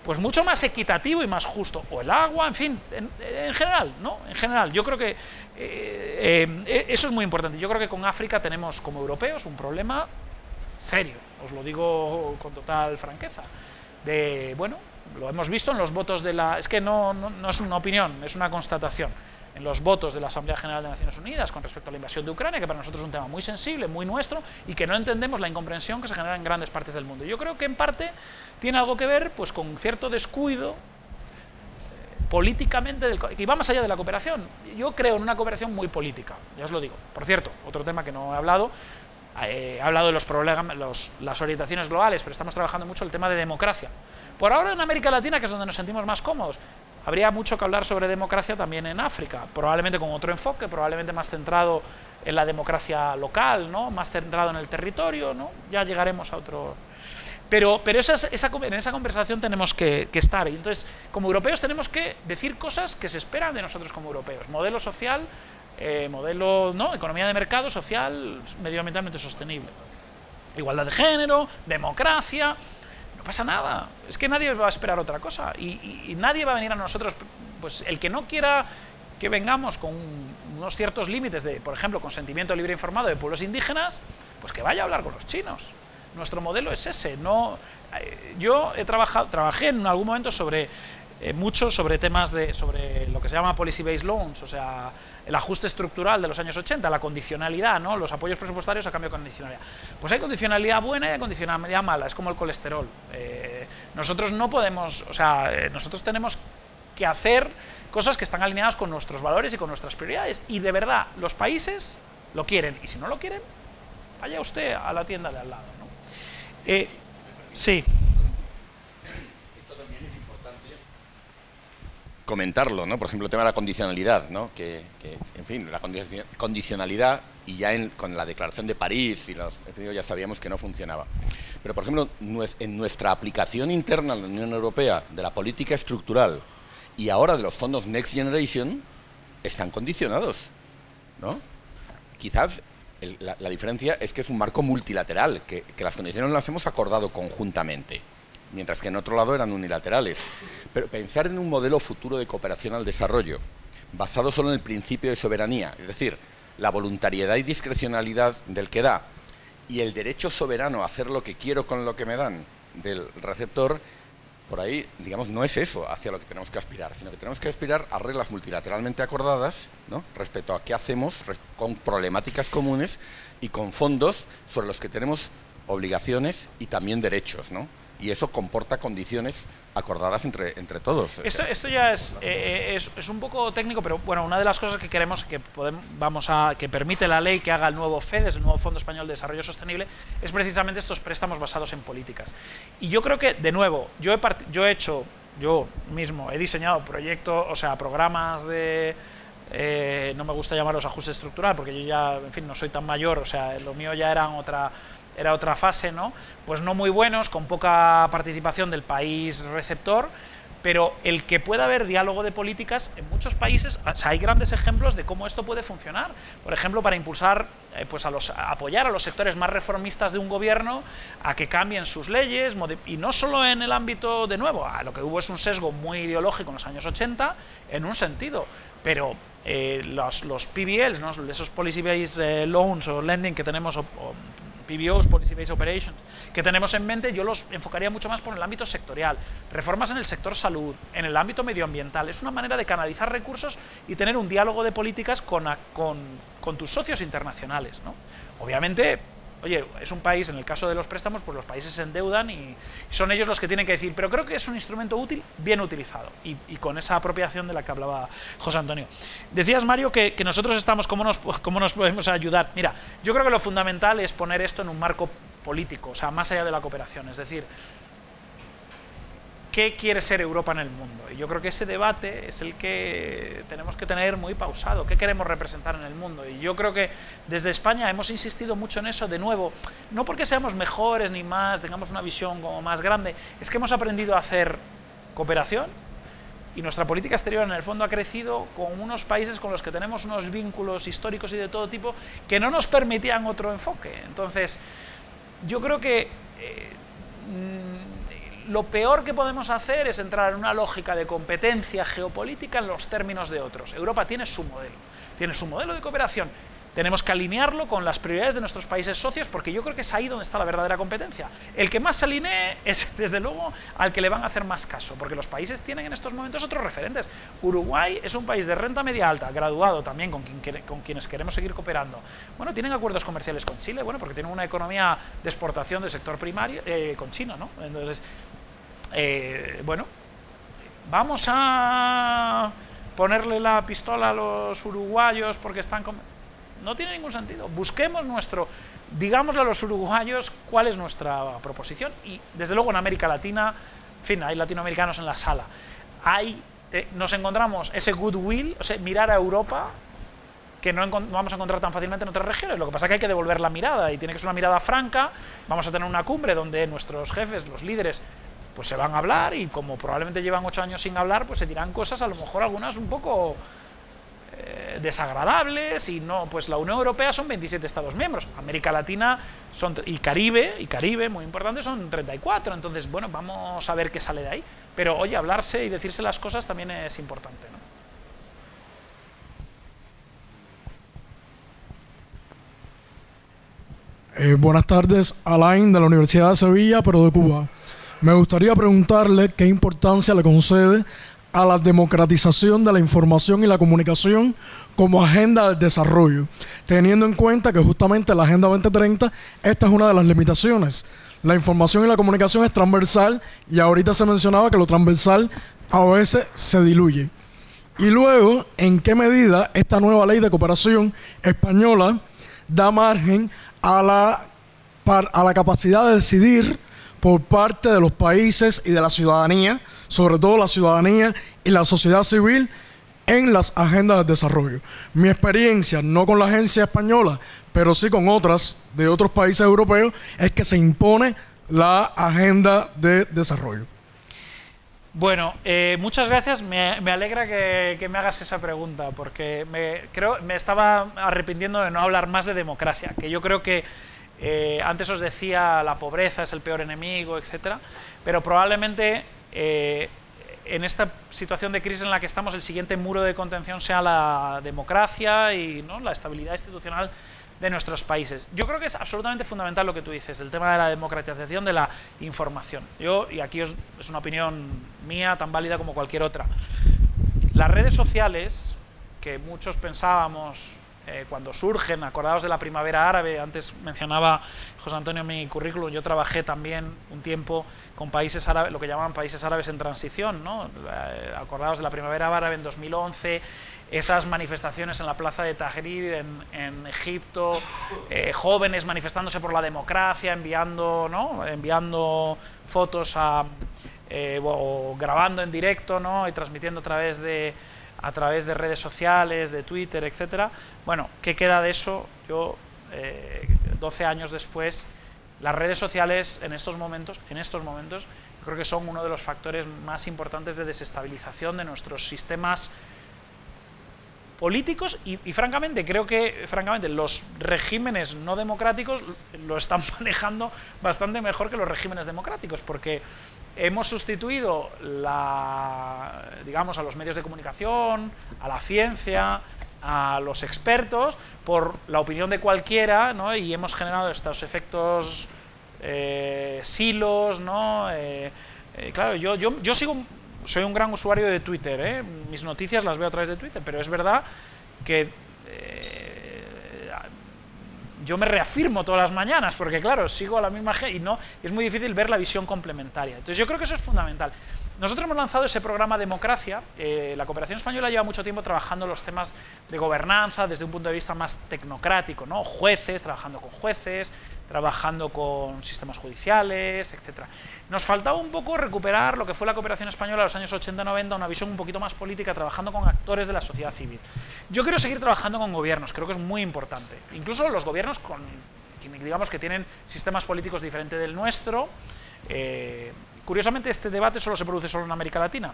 B: pues mucho más equitativo y más justo, o el agua, en fin, en general, ¿no? En general, yo creo que eso es muy importante. Yo creo que con África tenemos como europeos un problema serio, os lo digo con total franqueza, bueno, lo hemos visto en los votos de es que no es una opinión, es una constatación. En los votos de la Asamblea General de Naciones Unidas con respecto a la invasión de Ucrania, que para nosotros es un tema muy sensible, muy nuestro, y que no entendemos la incomprensión que se genera en grandes partes del mundo. Yo creo que en parte tiene algo que ver pues, con cierto descuido políticamente, que va más allá de la cooperación. Yo creo en una cooperación muy política, ya os lo digo. Por cierto, otro tema que no he hablado de los problemas, las orientaciones globales, pero estamos trabajando mucho el tema de democracia. Por ahora en América Latina, que es donde nos sentimos más cómodos, habría mucho que hablar sobre democracia también en África, probablemente con otro enfoque, probablemente más centrado en la democracia local, ¿no? Más centrado en el territorio, ¿no? Ya llegaremos a otro... Pero en esa conversación tenemos que estar. Y entonces, como europeos, tenemos que decir cosas que se esperan de nosotros como europeos. Modelo social, modelo, ¿no?, economía de mercado, social, medioambientalmente sostenible. Igualdad de género, democracia. No pasa nada. Es que nadie va a esperar otra cosa. Y nadie va a venir a nosotros. Pues el que no quiera que vengamos con unos ciertos límites de, por ejemplo, consentimiento libre e informado de pueblos indígenas, pues que vaya a hablar con los chinos. Nuestro modelo es ese. No, yo trabajé en algún momento mucho sobre temas sobre lo que se llama policy-based loans, o sea, el ajuste estructural de los años 80, la condicionalidad, ¿no?, los apoyos presupuestarios a cambio de condicionalidad. Pues hay condicionalidad buena y hay condicionalidad mala, es como el colesterol. Nosotros no podemos, o sea, nosotros tenemos que hacer cosas que están alineadas con nuestros valores y con nuestras prioridades. Y de verdad, los países lo quieren. Y si no lo quieren, vaya usted a la tienda de al lado, ¿no? Sí.
A: Esto también es importante comentarlo, ¿no? Por ejemplo, el tema de la condicionalidad, ¿no? Que en fin, la condicionalidad, y ya con la Declaración de París, ya sabíamos que no funcionaba. Pero, por ejemplo, en nuestra aplicación interna en la Unión Europea de la política estructural y ahora de los fondos Next Generation, están condicionados, ¿no? Quizás la diferencia es que es un marco multilateral, que las condiciones las hemos acordado conjuntamente, mientras que en otro lado eran unilaterales. Pero pensar en un modelo futuro de cooperación al desarrollo, basado solo en el principio de soberanía, es decir, la voluntariedad y discrecionalidad del que da, y el derecho soberano a hacer lo que quiero con lo que me dan del receptor, por ahí, digamos, no es eso hacia lo que tenemos que aspirar, sino que tenemos que aspirar a reglas multilateralmente acordadas, ¿no?, respecto a qué hacemos con problemáticas comunes y con fondos sobre los que tenemos obligaciones y también derechos, ¿no? Y eso comporta condiciones acordadas entre todos.
B: Esto ya es un poco técnico, pero bueno, una de las cosas que queremos que permite la ley que haga el nuevo FEDES, el nuevo Fondo Español de Desarrollo Sostenible, es precisamente estos préstamos basados en políticas. Y yo creo que, de nuevo, yo mismo he diseñado proyectos, o sea, programas de... no me gusta llamarlos ajuste estructural, porque yo ya, en fin, no soy tan mayor, o sea, lo mío ya era otra fase, ¿no? Pues no muy buenos, con poca participación del país receptor, pero el que pueda haber diálogo de políticas en muchos países, o sea, hay grandes ejemplos de cómo esto puede funcionar. Por ejemplo, para impulsar, pues apoyar a los sectores más reformistas de un gobierno a que cambien sus leyes, y no solo en el ámbito, de nuevo, a lo que hubo es un sesgo muy ideológico en los años 80, en un sentido, pero los PBLs, ¿no?, esos policy-based loans o lending que tenemos, PBOs, Policy Based Operations, que tenemos en mente, yo los enfocaría mucho más por el ámbito sectorial. Reformas en el sector salud, en el ámbito medioambiental. Es una manera de canalizar recursos y tener un diálogo de políticas con tus socios internacionales, ¿no? Obviamente, oye, es un país, en el caso de los préstamos, pues los países se endeudan y son ellos los que tienen que decir, pero creo que es un instrumento útil, bien utilizado, y con esa apropiación de la que hablaba José Antonio. Decías, Mario, que nosotros estamos, ¿cómo nos podemos ayudar? Mira, yo creo que lo fundamental es poner esto en un marco político, o sea, más allá de la cooperación, es decir, ¿qué quiere ser Europa en el mundo? Y yo creo que ese debate es el que tenemos que tener muy pausado. ¿Qué queremos representar en el mundo? Y yo creo que desde España hemos insistido mucho en eso, de nuevo, no porque seamos mejores ni más, tengamos una visión como más grande, es que hemos aprendido a hacer cooperación y nuestra política exterior en el fondo ha crecido con unos países con los que tenemos unos vínculos históricos y de todo tipo que no nos permitían otro enfoque. Entonces, yo creo que lo peor que podemos hacer es entrar en una lógica de competencia geopolítica en los términos de otros. Europa tiene su modelo de cooperación. Tenemos que alinearlo con las prioridades de nuestros países socios, porque yo creo que es ahí donde está la verdadera competencia. El que más se alinee es, desde luego, al que le van a hacer más caso, porque los países tienen en estos momentos otros referentes. Uruguay es un país de renta media alta, graduado también, con quienes queremos seguir cooperando. Bueno, tienen acuerdos comerciales con Chile, bueno, porque tienen una economía de exportación del sector primario, con China, ¿no? Entonces, bueno, vamos a ponerle la pistola a los uruguayos porque están... No tiene ningún sentido. Busquemos digámosle a los uruguayos cuál es nuestra proposición. Y desde luego en América Latina, en fin, hay latinoamericanos en la sala. Nos encontramos ese goodwill, o sea, mirar a Europa, que no vamos a encontrar tan fácilmente en otras regiones. Lo que pasa es que hay que devolver la mirada y tiene que ser una mirada franca. Vamos a tener una cumbre donde nuestros jefes, los líderes, pues se van a hablar, y como probablemente llevan 8 años sin hablar, pues se dirán cosas, a lo mejor algunas un poco desagradables. Y no, pues la Unión Europea son 27 Estados miembros, América Latina y Caribe, muy importante, son 34. Entonces, bueno, vamos a ver qué sale de ahí. Pero, oye, hablarse y decirse las cosas también es importante, ¿no?
E: Buenas tardes, Alain de la Universidad de Sevilla, pero de Cuba. Me gustaría preguntarle qué importancia le concede a la democratización de la información y la comunicación como agenda del desarrollo, teniendo en cuenta que justamente la Agenda 2030, esta es una de las limitaciones. La información y la comunicación es transversal, y ahorita se mencionaba que lo transversal a veces se diluye. Y luego, ¿en qué medida esta nueva ley de cooperación española da margen a la capacidad de decidir por parte de los países y de la ciudadanía, sobre todo la ciudadanía y la sociedad civil, en las agendas de desarrollo? Mi experiencia, no con la agencia española, pero sí con otras de otros países europeos, es que se impone la agenda de desarrollo.
B: Bueno, muchas gracias. Me alegra que me hagas esa pregunta, porque me estaba arrepintiendo de no hablar más de democracia, que yo creo que antes os decía la pobreza es el peor enemigo, etcétera, pero probablemente en esta situación de crisis en la que estamos, el siguiente muro de contención sea la democracia y, ¿no?, la estabilidad institucional de nuestros países. Yo creo que es absolutamente fundamental lo que tú dices, el tema de la democratización de la información. Y aquí es una opinión mía tan válida como cualquier otra. Las redes sociales, que muchos pensábamos cuando surgen, acordados de la primavera árabe, antes mencionaba José Antonio en mi currículum, yo trabajé también un tiempo con países árabes, lo que llamaban países árabes en transición, ¿no? Acordados de la primavera árabe en 2011, esas manifestaciones en la plaza de Tahrir en Egipto, jóvenes manifestándose por la democracia, enviando fotos o grabando en directo, ¿no?, y transmitiendo a través de redes sociales, de Twitter, etcétera. Bueno, ¿qué queda de eso? Yo, 12 años después, las redes sociales en estos momentos, yo creo que son uno de los factores más importantes de desestabilización de nuestros sistemas políticos y francamente, creo que los regímenes no democráticos lo están manejando bastante mejor que los regímenes democráticos, porque hemos sustituido digamos, a los medios de comunicación, a la ciencia, a los expertos, por la opinión de cualquiera, ¿no? Y hemos generado estos efectos silos, ¿no? Claro, yo soy un gran usuario de Twitter, ¿eh? Mis noticias las veo a través de Twitter, pero es verdad que yo me reafirmo todas las mañanas, porque claro, sigo a la misma gente y no, es muy difícil ver la visión complementaria. Entonces yo creo que eso es fundamental. Nosotros hemos lanzado ese programa Democracia. La Cooperación Española lleva mucho tiempo trabajando los temas de gobernanza desde un punto de vista más tecnocrático, ¿no? Trabajando con jueces, trabajando con sistemas judiciales, etcétera. Nos faltaba un poco recuperar lo que fue la Cooperación Española en los años 80-90, una visión un poquito más política, trabajando con actores de la sociedad civil. Yo quiero seguir trabajando con gobiernos, creo que es muy importante. Incluso los gobiernos digamos que tienen sistemas políticos diferentes del nuestro. Curiosamente, este debate solo se produce solo en América Latina.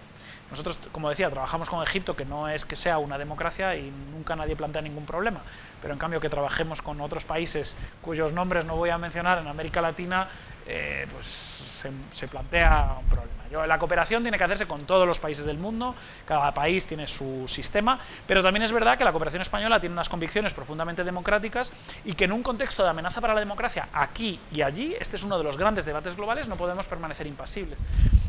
B: Nosotros, como decía, trabajamos con Egipto, que no es que sea una democracia y nunca nadie plantea ningún problema, pero en cambio que trabajemos con otros países cuyos nombres no voy a mencionar en América Latina, pues se plantea un problema. La cooperación tiene que hacerse con todos los países del mundo, cada país tiene su sistema, pero también es verdad que la cooperación española tiene unas convicciones profundamente democráticas y que en un contexto de amenaza para la democracia aquí y allí, este es uno de los grandes debates globales, no podemos permanecer impasibles.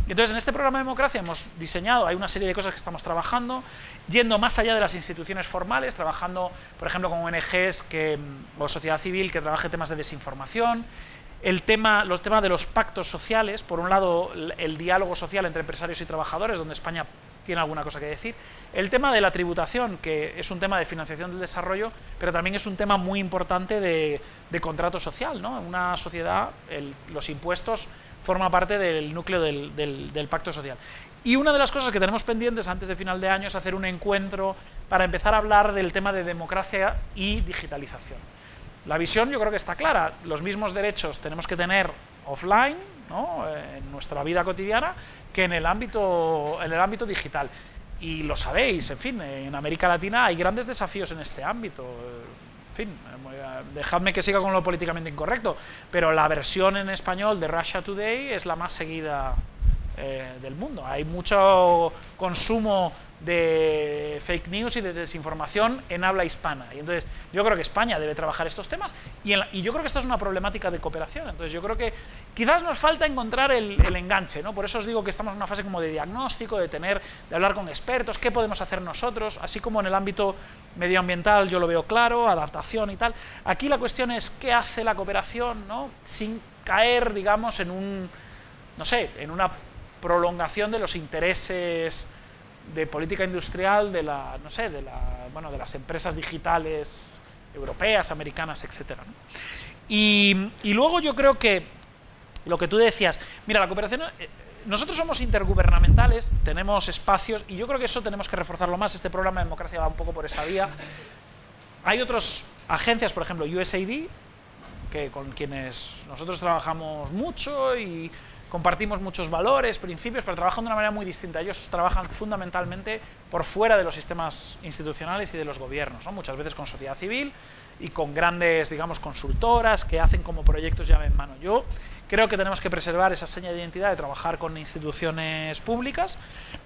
B: Entonces, en este programa de Democracia hemos diseñado, hay una serie de cosas que estamos trabajando, yendo más allá de las instituciones formales, trabajando, por ejemplo, con ONGs o sociedad civil que trabaje temas de desinformación, los temas de los pactos sociales, por un lado el diálogo social entre empresarios y trabajadores, donde España tiene alguna cosa que decir, el tema de la tributación, que es un tema de financiación del desarrollo, pero también es un tema muy importante de contrato social, ¿no? En una sociedad los impuestos forma parte del núcleo del pacto social. Y una de las cosas que tenemos pendientes antes de final de año es hacer un encuentro para empezar a hablar del tema de democracia y digitalización. La visión yo creo que está clara, los mismos derechos tenemos que tener offline, ¿no?, en nuestra vida cotidiana, que en el ámbito digital. Y lo sabéis, en fin, en América Latina hay grandes desafíos en este ámbito. En fin, dejadme que siga con lo políticamente incorrecto, pero la versión en español de Russia Today es la más seguida del mundo. Hay mucho consumo de fake news y de desinformación en habla hispana. Y entonces yo creo que España debe trabajar estos temas y yo creo que esta es una problemática de cooperación. Entonces yo creo que quizás nos falta encontrar el enganche, ¿no? Por eso os digo que estamos en una fase como de diagnóstico, de hablar con expertos, qué podemos hacer nosotros, así como en el ámbito medioambiental yo lo veo claro, adaptación y tal. Aquí la cuestión es qué hace la cooperación, ¿no?, sin caer, digamos, en en una prolongación de los intereses de política industrial de las empresas digitales europeas, americanas, etc., ¿no? Y luego yo creo que lo que tú decías, mira, la cooperación, nosotros somos intergubernamentales, tenemos espacios, y yo creo que eso tenemos que reforzarlo más. Este programa de democracia va un poco por esa vía. Hay otras agencias, por ejemplo, USAID, con quienes nosotros trabajamos mucho y compartimos muchos valores, principios, pero trabajan de una manera muy distinta. Ellos trabajan fundamentalmente por fuera de los sistemas institucionales y de los gobiernos, ¿no?, muchas veces con sociedad civil y con grandes, digamos, consultoras que hacen como proyectos llave en mano. Yo creo que tenemos que preservar esa seña de identidad de trabajar con instituciones públicas,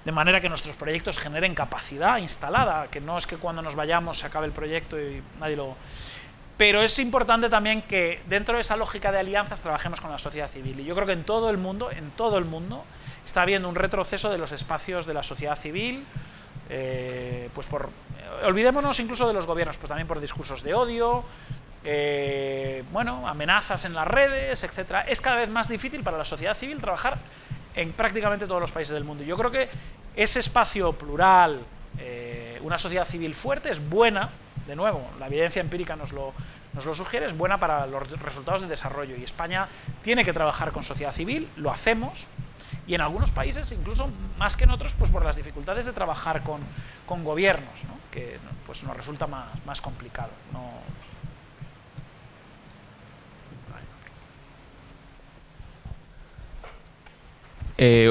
B: de manera que nuestros proyectos generen capacidad instalada, que no es que cuando nos vayamos se acabe el proyecto y nadie lo... Pero es importante también que dentro de esa lógica de alianzas trabajemos con la sociedad civil. Y yo creo que en todo el mundo está habiendo un retroceso de los espacios de la sociedad civil, olvidémonos incluso de los gobiernos, pues también por discursos de odio, amenazas en las redes, etc. Es cada vez más difícil para la sociedad civil trabajar en prácticamente todos los países del mundo. Yo creo que ese espacio plural, una sociedad civil fuerte, es buena. De nuevo, la evidencia empírica nos lo sugiere, es buena para los resultados del desarrollo, y España tiene que trabajar con sociedad civil, lo hacemos, y en algunos países, incluso más que en otros, pues por las dificultades de trabajar con gobiernos, ¿no?, que pues nos resulta más complicado.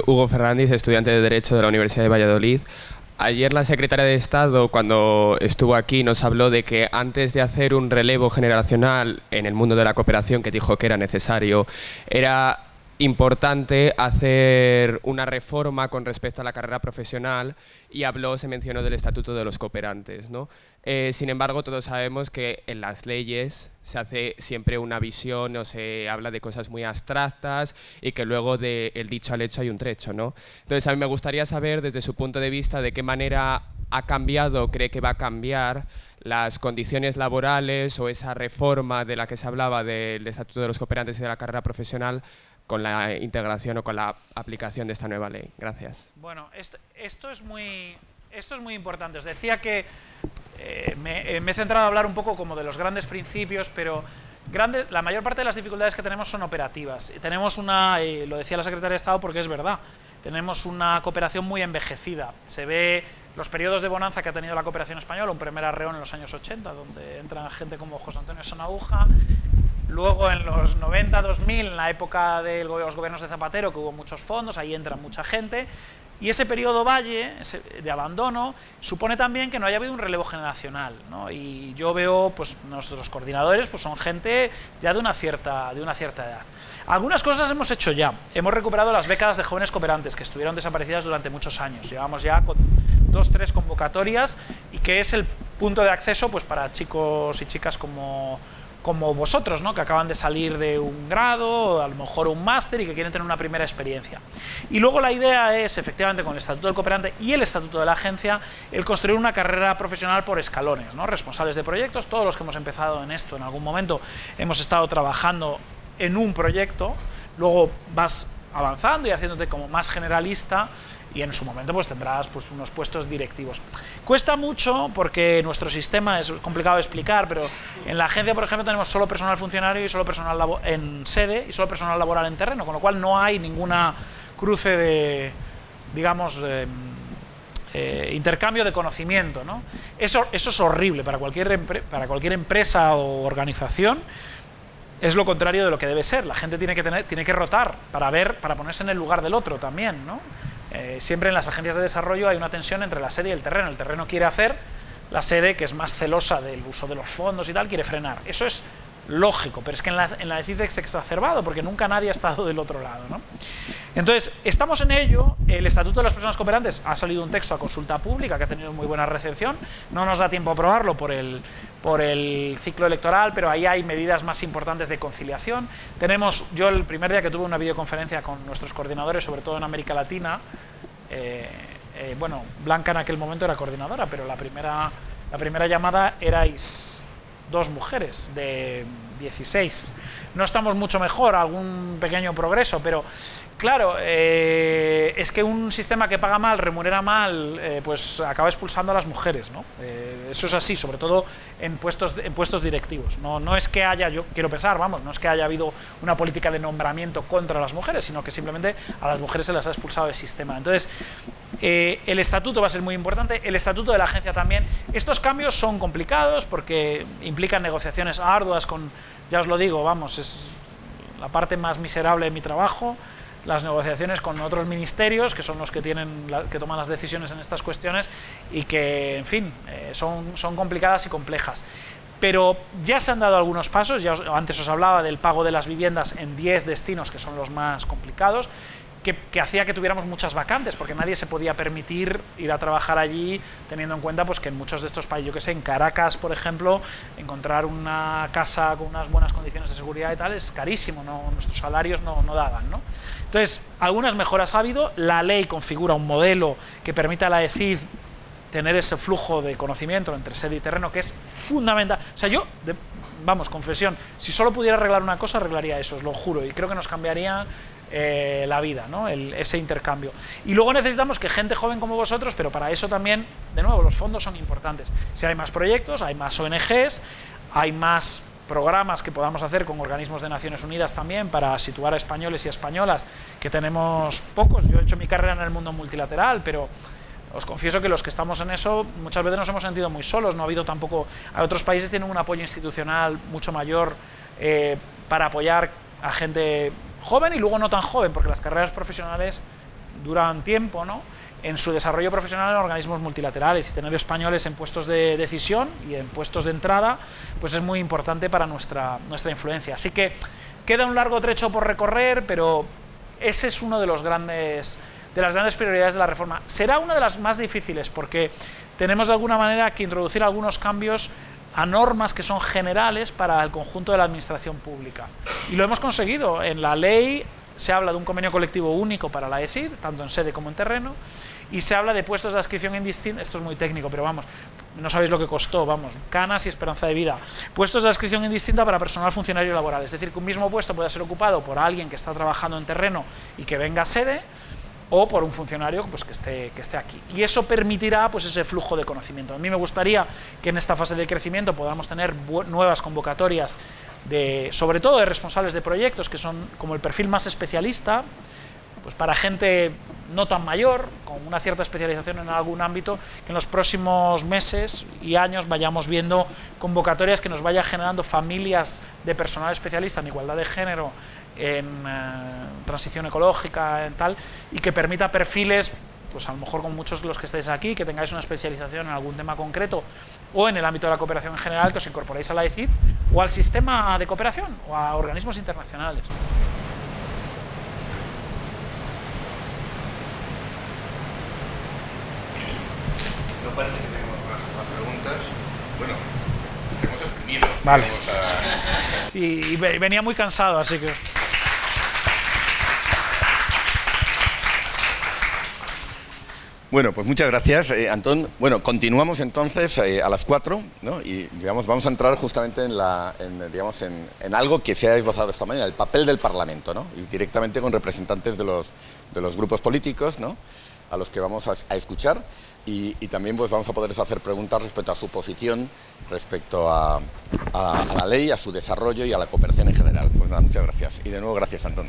F: Hugo Fernández, estudiante de Derecho de la Universidad de Valladolid. Ayer la secretaria de Estado, cuando estuvo aquí, nos habló de que antes de hacer un relevo generacional en el mundo de la cooperación, que dijo que era necesario, era importante hacer una reforma con respecto a la carrera profesional, y se mencionó del Estatuto de los Cooperantes, ¿no? Sin embargo, todos sabemos que en las leyes se hace siempre una visión, o se habla de cosas muy abstractas, y que luego del dicho al hecho hay un trecho, ¿no? Entonces, a mí me gustaría saber, desde su punto de vista, de qué manera ha cambiado, cree que va a cambiar las condiciones laborales, o esa reforma de la que se hablaba del Estatuto de los Cooperantes y de la carrera profesional, con la integración o con la aplicación de esta nueva ley. Gracias.
B: Bueno, esto es muy importante. Os decía que me he centrado a hablar un poco como de los grandes principios, pero la mayor parte de las dificultades que tenemos son operativas. Tenemos lo decía la secretaria de Estado porque es verdad, tenemos una cooperación muy envejecida. Se ve los periodos de bonanza que ha tenido la cooperación española, un primer arreón en los años 80, donde entra gente como José Antonio Sonauja. Luego en los 90, 2000, en la época de los gobiernos de Zapatero, que hubo muchos fondos, ahí entra mucha gente. Y ese periodo valle de abandono supone también que no haya habido un relevo generacional, ¿no? Y yo veo, pues nuestros coordinadores pues son gente ya de una cierta edad. Algunas cosas hemos hecho ya. Hemos recuperado las becas de jóvenes cooperantes que estuvieron desaparecidas durante muchos años. Llevamos ya con 2 o 3 convocatorias, y que es el punto de acceso pues para chicos y chicas como vosotros, ¿no?, que acaban de salir de un grado, a lo mejor un máster, y que quieren tener una primera experiencia. Y luego la idea es, efectivamente, con el Estatuto del Cooperante y el Estatuto de la Agencia, el construir una carrera profesional por escalones, ¿no? Responsables de proyectos, todos los que hemos empezado en esto en algún momento hemos estado trabajando en un proyecto, luego vas avanzando y haciéndote como más generalista, y en su momento pues tendrás pues unos puestos directivos. Cuesta mucho porque nuestro sistema es complicado de explicar, pero en la agencia, por ejemplo, tenemos solo personal funcionario y solo personal en sede y solo personal laboral en terreno, con lo cual no hay ninguna cruce de, digamos, intercambio de conocimiento, ¿no? Eso es horrible para cualquier empresa o organización. Es lo contrario de lo que debe ser. La gente tiene que rotar para ponerse en el lugar del otro también, ¿no? Siempre en las agencias de desarrollo hay una tensión entre la sede y el terreno. El terreno quiere hacer, la sede, que es más celosa del uso de los fondos y tal, quiere frenar. Eso es lógico, pero es que en la ECID es exacerbado, porque nunca nadie ha estado del otro lado, ¿no? Entonces, estamos en ello. El Estatuto de las Personas Cooperantes ha salido un texto a consulta pública que ha tenido muy buena recepción. No nos da tiempo a aprobarlo por el ciclo electoral, pero ahí hay medidas más importantes de conciliación. Yo el primer día que tuve una videoconferencia con nuestros coordinadores, sobre todo en América Latina, bueno, Blanca en aquel momento era coordinadora, pero la primera llamada erais 2 mujeres de 16. No estamos mucho mejor, algún pequeño progreso, pero claro, es que un sistema que paga mal, remunera mal, pues acaba expulsando a las mujeres, ¿no? Eso es así, sobre todo en puestos directivos. No es que haya, yo quiero pensar, vamos, no es que haya habido una política de nombramiento contra las mujeres, sino que simplemente a las mujeres se las ha expulsado del sistema. Entonces, el estatuto va a ser muy importante, el estatuto de la agencia también. Estos cambios son complicados porque implican negociaciones arduas con, ya os lo digo, vamos, es la parte más miserable de mi trabajo, las negociaciones con otros ministerios, que son los que toman las decisiones en estas cuestiones y que, en fin, son complicadas y complejas. Pero ya se han dado algunos pasos, antes os hablaba del pago de las viviendas en 10 destinos, que son los más complicados, que hacía que tuviéramos muchas vacantes, porque nadie se podía permitir ir a trabajar allí, teniendo en cuenta pues que en muchos de estos países, yo que sé, en Caracas, por ejemplo, encontrar una casa con unas buenas condiciones de seguridad y tal es carísimo, nuestros salarios no daban, ¿no? Entonces, algunas mejoras ha habido. La ley configura un modelo que permita a la ECID tener ese flujo de conocimiento entre sede y terreno, que es fundamental. O sea, yo, vamos, confesión, si solo pudiera arreglar una cosa, arreglaría eso, os lo juro, y creo que nos cambiaría la vida, ¿no? Ese intercambio. Y luego necesitamos que gente joven como vosotros, pero para eso también, de nuevo, los fondos son importantes. Si hay más proyectos, hay más ONGs, hay más programas que podamos hacer con organismos de Naciones Unidas también para situar a españoles y españolas, que tenemos pocos. Yo he hecho mi carrera en el mundo multilateral, pero os confieso que los que estamos en eso muchas veces nos hemos sentido muy solos. No ha habido tampoco, otros países tienen un apoyo institucional mucho mayor para apoyar a gente joven y luego no tan joven, porque las carreras profesionales duran tiempo, ¿no?, en su desarrollo profesional en organismos multilaterales, y tener españoles en puestos de decisión y en puestos de entrada pues es muy importante para nuestra influencia. Así que queda un largo trecho por recorrer, pero ese es uno de las grandes prioridades de la reforma. Será una de las más difíciles porque tenemos de alguna manera que introducir algunos cambios a normas que son generales para el conjunto de la administración pública. Y lo hemos conseguido. En la ley se habla de un convenio colectivo único para la ECID, tanto en sede como en terreno, y se habla de puestos de adscripción indistinta. Esto es muy técnico, pero vamos, no sabéis lo que costó, vamos, canas y esperanza de vida. Puestos de adscripción indistinta para personal funcionario laboral, es decir, que un mismo puesto pueda ser ocupado por alguien que está trabajando en terreno y que venga a sede, o por un funcionario pues, que esté aquí. Y eso permitirá pues, ese flujo de conocimiento. A mí me gustaría que en esta fase de crecimiento podamos tener nuevas convocatorias, sobre todo de responsables de proyectos, que son como el perfil más especialista, pues para gente no tan mayor, con una cierta especialización en algún ámbito, que en los próximos meses y años vayamos viendo convocatorias que nos vaya generando familias de personal especialista en igualdad de género, en transición ecológica, en tal, y que permita perfiles, pues a lo mejor con muchos de los que estáis aquí, que tengáis una especialización en algún tema concreto o en el ámbito de la cooperación en general, que os incorporéis a la ECID o al sistema de cooperación o a organismos internacionales.
A: No parece que tengamos más preguntas. Bueno, hemos exprimido.
B: Vale. Y venía muy cansado, así que...
A: Bueno, pues muchas gracias, Antón. Bueno, continuamos entonces a las 4, ¿no? Y digamos, vamos a entrar justamente en algo que se ha esbozado esta mañana, el papel del Parlamento, ¿no? Y directamente con representantes de los grupos políticos, ¿no? A los que vamos a escuchar y también pues vamos a poderles hacer preguntas respecto a su posición, respecto a la ley, a su desarrollo y a la cooperación en general. Pues nada, muchas gracias. Y de nuevo, gracias, Antón.